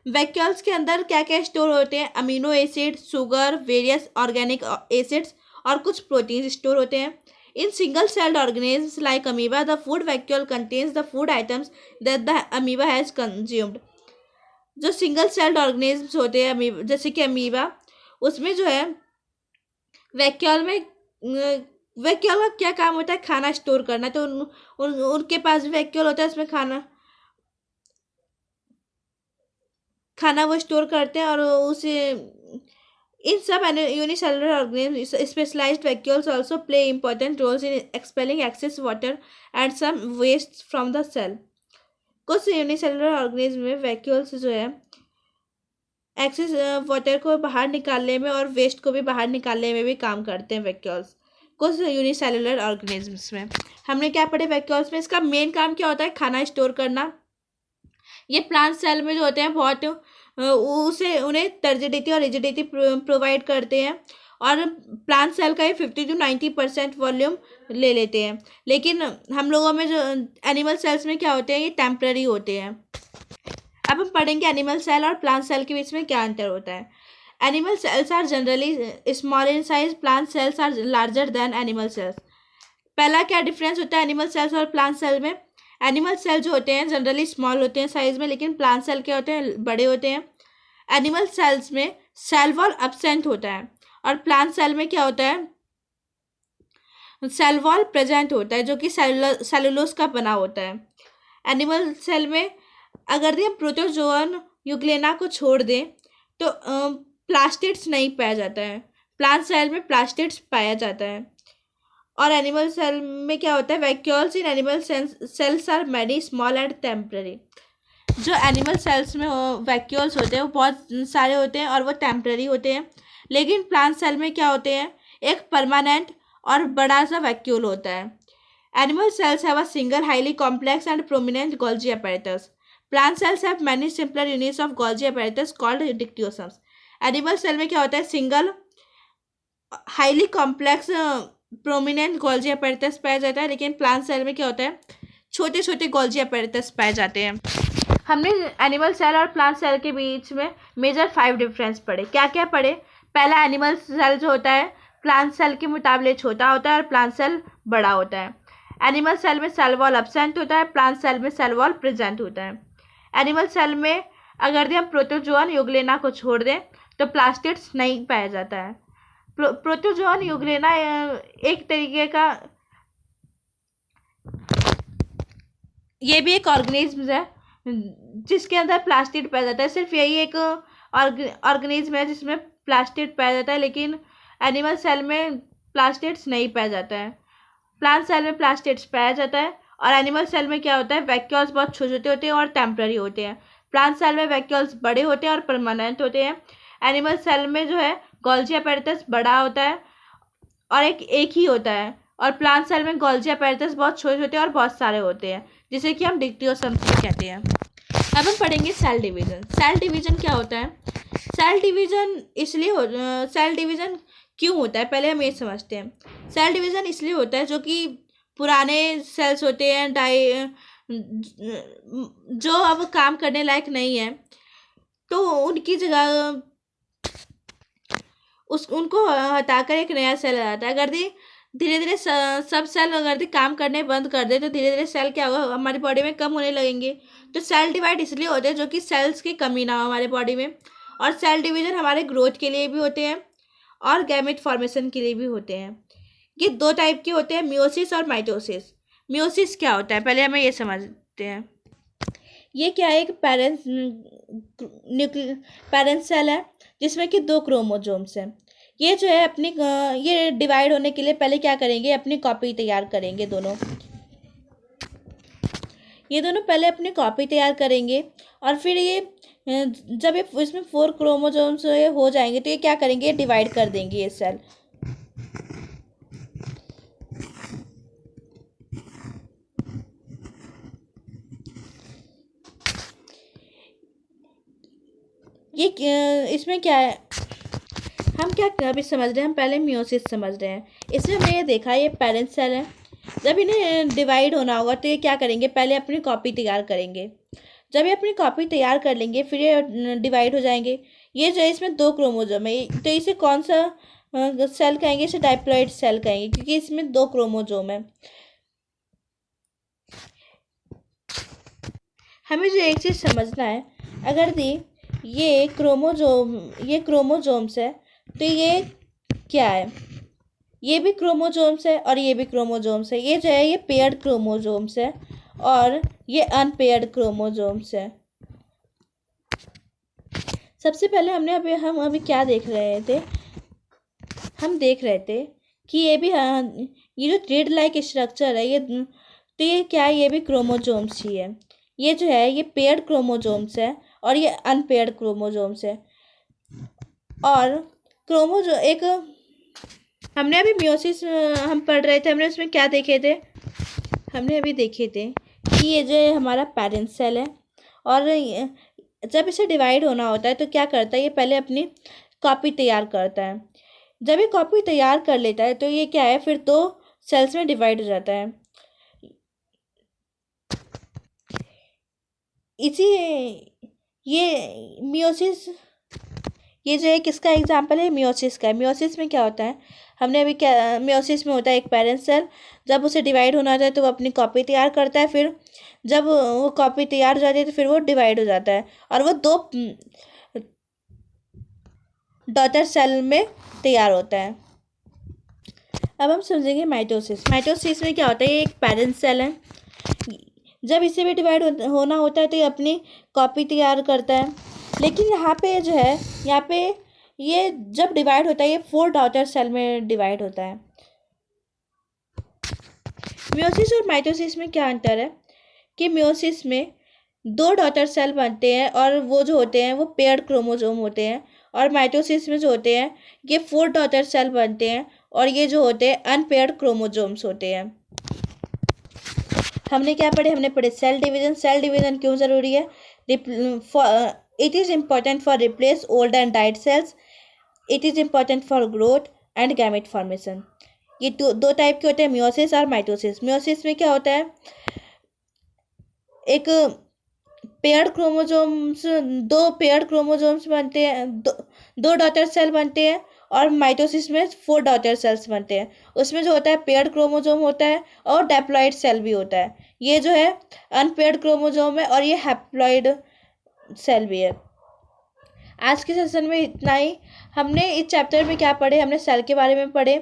[SPEAKER 1] वैक्यूल्स के अंदर क्या क्या स्टोर होते हैं? Amino acid, sugar, various organic acids और कुछ प्रोटीन स्टोर होते हैं। In single celled organisms like amoeba, the food vacuole contains the food items that the amoeba has consumed. जो सिंगल सेल्ड ऑर्गेनिज्म्स होते हैं जैसे कि अमीबा, उसमें जो है वैक्यूल का क्या काम होता है? खाना स्टोर करना। तो उनके पास वैक्यूल होता है, उसमें खाना वो स्टोर करते हैं, और उसे in some unicellular organism specialised vacuoles also play important roles in expelling excess water and some waste from the cell. कुछ यूनिसेलुलर ऑर्गेनिज्म में वैक्यूल्स जो है एक्सेस वाटर को बाहर निकालने में और वेस्ट को भी बाहर निकालने में भी काम करते हैं वैक्यूल्स, कुछ यूनिसेलुलर ऑर्गेनिज्म्स में। हमने क्या पढ़े वैक्यूल्स में? इसका मेन काम क्या होता है? खाना स्टोर करना। ये प्लांट सेल में जो होते हैं बहुत उन्हें टर्जिडिटी और रिजिडिटी प्रोवाइड करते हैं, और प्लांट सेल का ये 50 to 90% वॉल्यूम ले लेते हैं। लेकिन हम लोगों में जो एनिमल सेल्स में क्या होते हैं, ये टेम्पररी होते हैं। अब हम पढ़ेंगे एनिमल सेल और प्लांट सेल के बीच में क्या अंतर होता है। Animal cells are generally small in size, plant cells are larger than animal cells. पहला क्या डिफरेंस होता है एनिमल सेल्स और प्लांट सेल में? एनिमल सेल जो होते हैं जनरली स्मॉल होते हैं साइज में, लेकिन प्लांट सेल क्या होते हैं? बड़े होते हैं। एनिमल सेल्स में सेल वॉल एब्सेंट होता है, और प्लांट सेल में क्या होता है? सेल वॉल प्रेजेंट होता है, जो कि सेलुलोज का बना होता है। एनिमल सेल में अगर हम प्रोटोजोअन यूग्लेना को छोड़ दें तो प्लास्टिड्स नहीं पाया जाता है। प्लांट सेल में प्लास्टिड्स पाया जाता है। और एनिमल सेल में क्या होता है? Vacuoles in animal cells are many small and temporary. जो एनिमल सेल्स में वैक्यूल्स होते हैं वो बहुत सारे होते हैं और वो टेम्पररी होते हैं, लेकिन प्लांट सेल में क्या होते हैं? एक परमानेंट और बड़ा सा वैक्यूल होता है। Animal cells have a single highly complex and prominent Golgi apparatus. Plant cells have many simpler units of Golgi apparatus called dictyosomes. Animal cell में क्या होता है? Single highly complex prominent Golgi apparatus पाया जाता है, लेकिन प्लांट सेल में क्या होता है? छोटे छोटे गोल्जी apparatus पाए जाते हैं। हमने एनिमल सेल और प्लांट सेल के बीच में मेजर 5 डिफरेंस पढ़े। क्या क्या पढ़े? पहला, एनिमल सेल जो होता है प्लांट सेल के मुकाबले छोटा होता है और प्लांट सेल बड़ा होता है। एनिमल सेल में सेल वॉल एब्सेंट होता है, प्लांट सेल में सेल वॉल प्रेजेंट होता है। एनिमल सेल में अगर हम प्रोटोजोअन यूग्लेना को छोड़ दें तो प्लास्टिड्स नहीं पाया जाता है। प्रोटोजोअन यूग्लेना एक तरीके का ये भी एक ऑर्गेनिज्म है जिसके अंदर प्लास्टिड पाया जाता है। सिर्फ यही एक ऑर्गेनिज्म है जिसमें प्लास्टिड पाया जाता है, लेकिन एनिमल सेल में प्लास्टिड्स नहीं पाया जाता है। प्लांट सेल में प्लास्टिड्स पाया जाता है, और एनिमल सेल में क्या होता है? वैक्यूल्स बहुत छोटे छोटे होते हैं और टेम्पररी होते हैं। प्लांट सेल में वैक्यूल्स बड़े होते हैं और परमानेंट होते हैं। एनिमल सेल में जो है गोल्जी apparatus बड़ा होता है और एक ही होता है, और प्लांट सेल में गोल्जी अपैरेटस बहुत छोटे छोटे और बहुत सारे होते हैं, जिसे कि हम डिक्टियोसम्स कहते हैं। अब हम पढ़ेंगे सेल डिवीजन। सेल डिवीजन क्या होता है? सेल डिवीजन सेल डिवीजन क्यों होता है, पहले हम ये समझते हैं। सेल डिवीजन इसलिए होता है जो कि पुराने सेल्स होते हैं जो अब काम करने लायक नहीं है, तो उनकी जगह उनको हटाकर एक नया सेल आ जाता है। अगर धीरे धीरे सब सेल अगर काम करने बंद कर दे तो धीरे धीरे सेल क्या होगा, हमारी बॉडी में कम होने लगेंगे। तो सेल डिवाइड इसलिए होते हैं जो कि सेल्स की कमी ना हो हमारे बॉडी में। और सेल डिवीजन हमारे ग्रोथ के लिए भी होते हैं और गैमेट फॉर्मेशन के लिए भी होते हैं। ये दो टाइप के होते हैं, मियोसिस और माइटोसिस। मियोसिस क्या होता है, पहले हमें ये समझते हैं। ये क्या है, एक पेरेंट सेल है जिसमें कि 2 क्रोमोसोम्स हैं। ये जो है ये डिवाइड होने के लिए पहले क्या करेंगे, अपनी कॉपी तैयार करेंगे ये दोनों पहले अपनी कॉपी तैयार करेंगे। और फिर जब इसमें 4 क्रोमोसोम्स हो जाएंगे तो ये क्या करेंगे, डिवाइड कर देंगे ये सेल। ये इसमें क्या है, हम क्या अभी समझ रहे हैं, हम पहले मियोसिस समझ रहे हैं। इसमें हमने ये देखा, ये पेरेंट सेल है। जब इन्हें डिवाइड होना होगा तो ये क्या करेंगे, पहले अपनी कॉपी तैयार करेंगे। जब ये अपनी कॉपी तैयार कर लेंगे फिर ये डिवाइड हो जाएंगे। ये जो है इसमें 2 क्रोमोसोम है, तो इसे कौन सा सेल कहेंगे, इसे डाइप्लॉइड सेल कहेंगे क्योंकि इसमें 2 क्रोमोसोम है। हमें जो एक चीज़ समझना है, अगर ये क्रोमोसोम्स है तो ये क्या है, ये भी क्रोमोसोम्स है और ये भी क्रोमोसोम्स है। ये जो है ये पेयर्ड क्रोमोसोम्स है और ये अनपेयर्ड क्रोमोसोम्स है। सबसे पहले हम अभी क्या देख रहे थे, हम देख रहे थे कि ये जो थ्रेड लाइक स्ट्रक्चर है, तो ये क्या है, ये भी क्रोमोसोम्स ही है। ये जो है ये पेयर्ड क्रोमोसोम्स है और ये अनपेयर्ड क्रोमोसोम्स है। और हमने अभी मियोसिस हम पढ़ रहे थे, हमने उसमें क्या देखे थे, हमने अभी देखे थे कि ये जो हमारा पेरेंट सेल है और जब इसे डिवाइड होना होता है तो क्या करता है, ये पहले अपनी कॉपी तैयार करता है। जब ये कॉपी तैयार कर लेता है तो ये क्या है, फिर 2 सेल्स में डिवाइड हो जाता है। ये मियोसिस, ये जो है किसका एग्जाम्पल है, मियोसिस का। मियोसिस में क्या होता है, हमने अभी क्या, मियोसिस में होता है एक पेरेंट सेल, जब उसे डिवाइड होना होता है तो वो अपनी कॉपी तैयार करता है। फिर जब वो कॉपी तैयार हो जाती है तो फिर वो डिवाइड हो जाता है और वो 2 डॉटर सेल में तैयार होता है। अब हम समझेंगे माइटोसिस। माइटोसिस में क्या होता है, ये एक पेरेंट सेल है। जब इसे भी डिवाइड होना होता है तो ये अपनी कॉपी तैयार करता है। लेकिन यहाँ पे जो है, यहाँ पे ये जब डिवाइड होता है ये 4 डॉटर सेल में डिवाइड होता है। मियोसिस और माइटोसिस में क्या अंतर है कि मियोसिस में 2 डॉटर सेल बनते हैं और वो जो होते हैं वो पेयर्ड क्रोमोसोम होते हैं। और माइटोसिस में जो होते हैं ये 4 डॉटर सेल बनते हैं और ये जो होते हैं अनपेयर्ड क्रोमोसोम्स होते हैं। हमने क्या पढ़े, हमने पढ़े सेल डिवीजन। सेल डिवीजन क्यों ज़रूरी है, it is important for replace old and died cells, it is important for growth and gamete formation. ये दो टाइप के होते हैं, मियोसिस और माइटोसिस। मियोसिस में क्या होता है, एक पेयर्ड क्रोमोसोम्स, 2 पेयर्ड क्रोमोसोम्स बनते हैं, 2 डॉटर सेल बनते हैं। और माइटोसिस में 4 डॉटर सेल्स बनते हैं। उसमें जो होता है पेयर्ड क्रोमोसोम होता है और डैप्लॉइड सेल भी होता है। ये जो है अनपेयर्ड क्रोमोसोम है और ये हैप्लॉइड सेल भी है। आज के सेशन में इतना ही। हमने इस चैप्टर में क्या पढ़े, हमने सेल के बारे में पढ़े,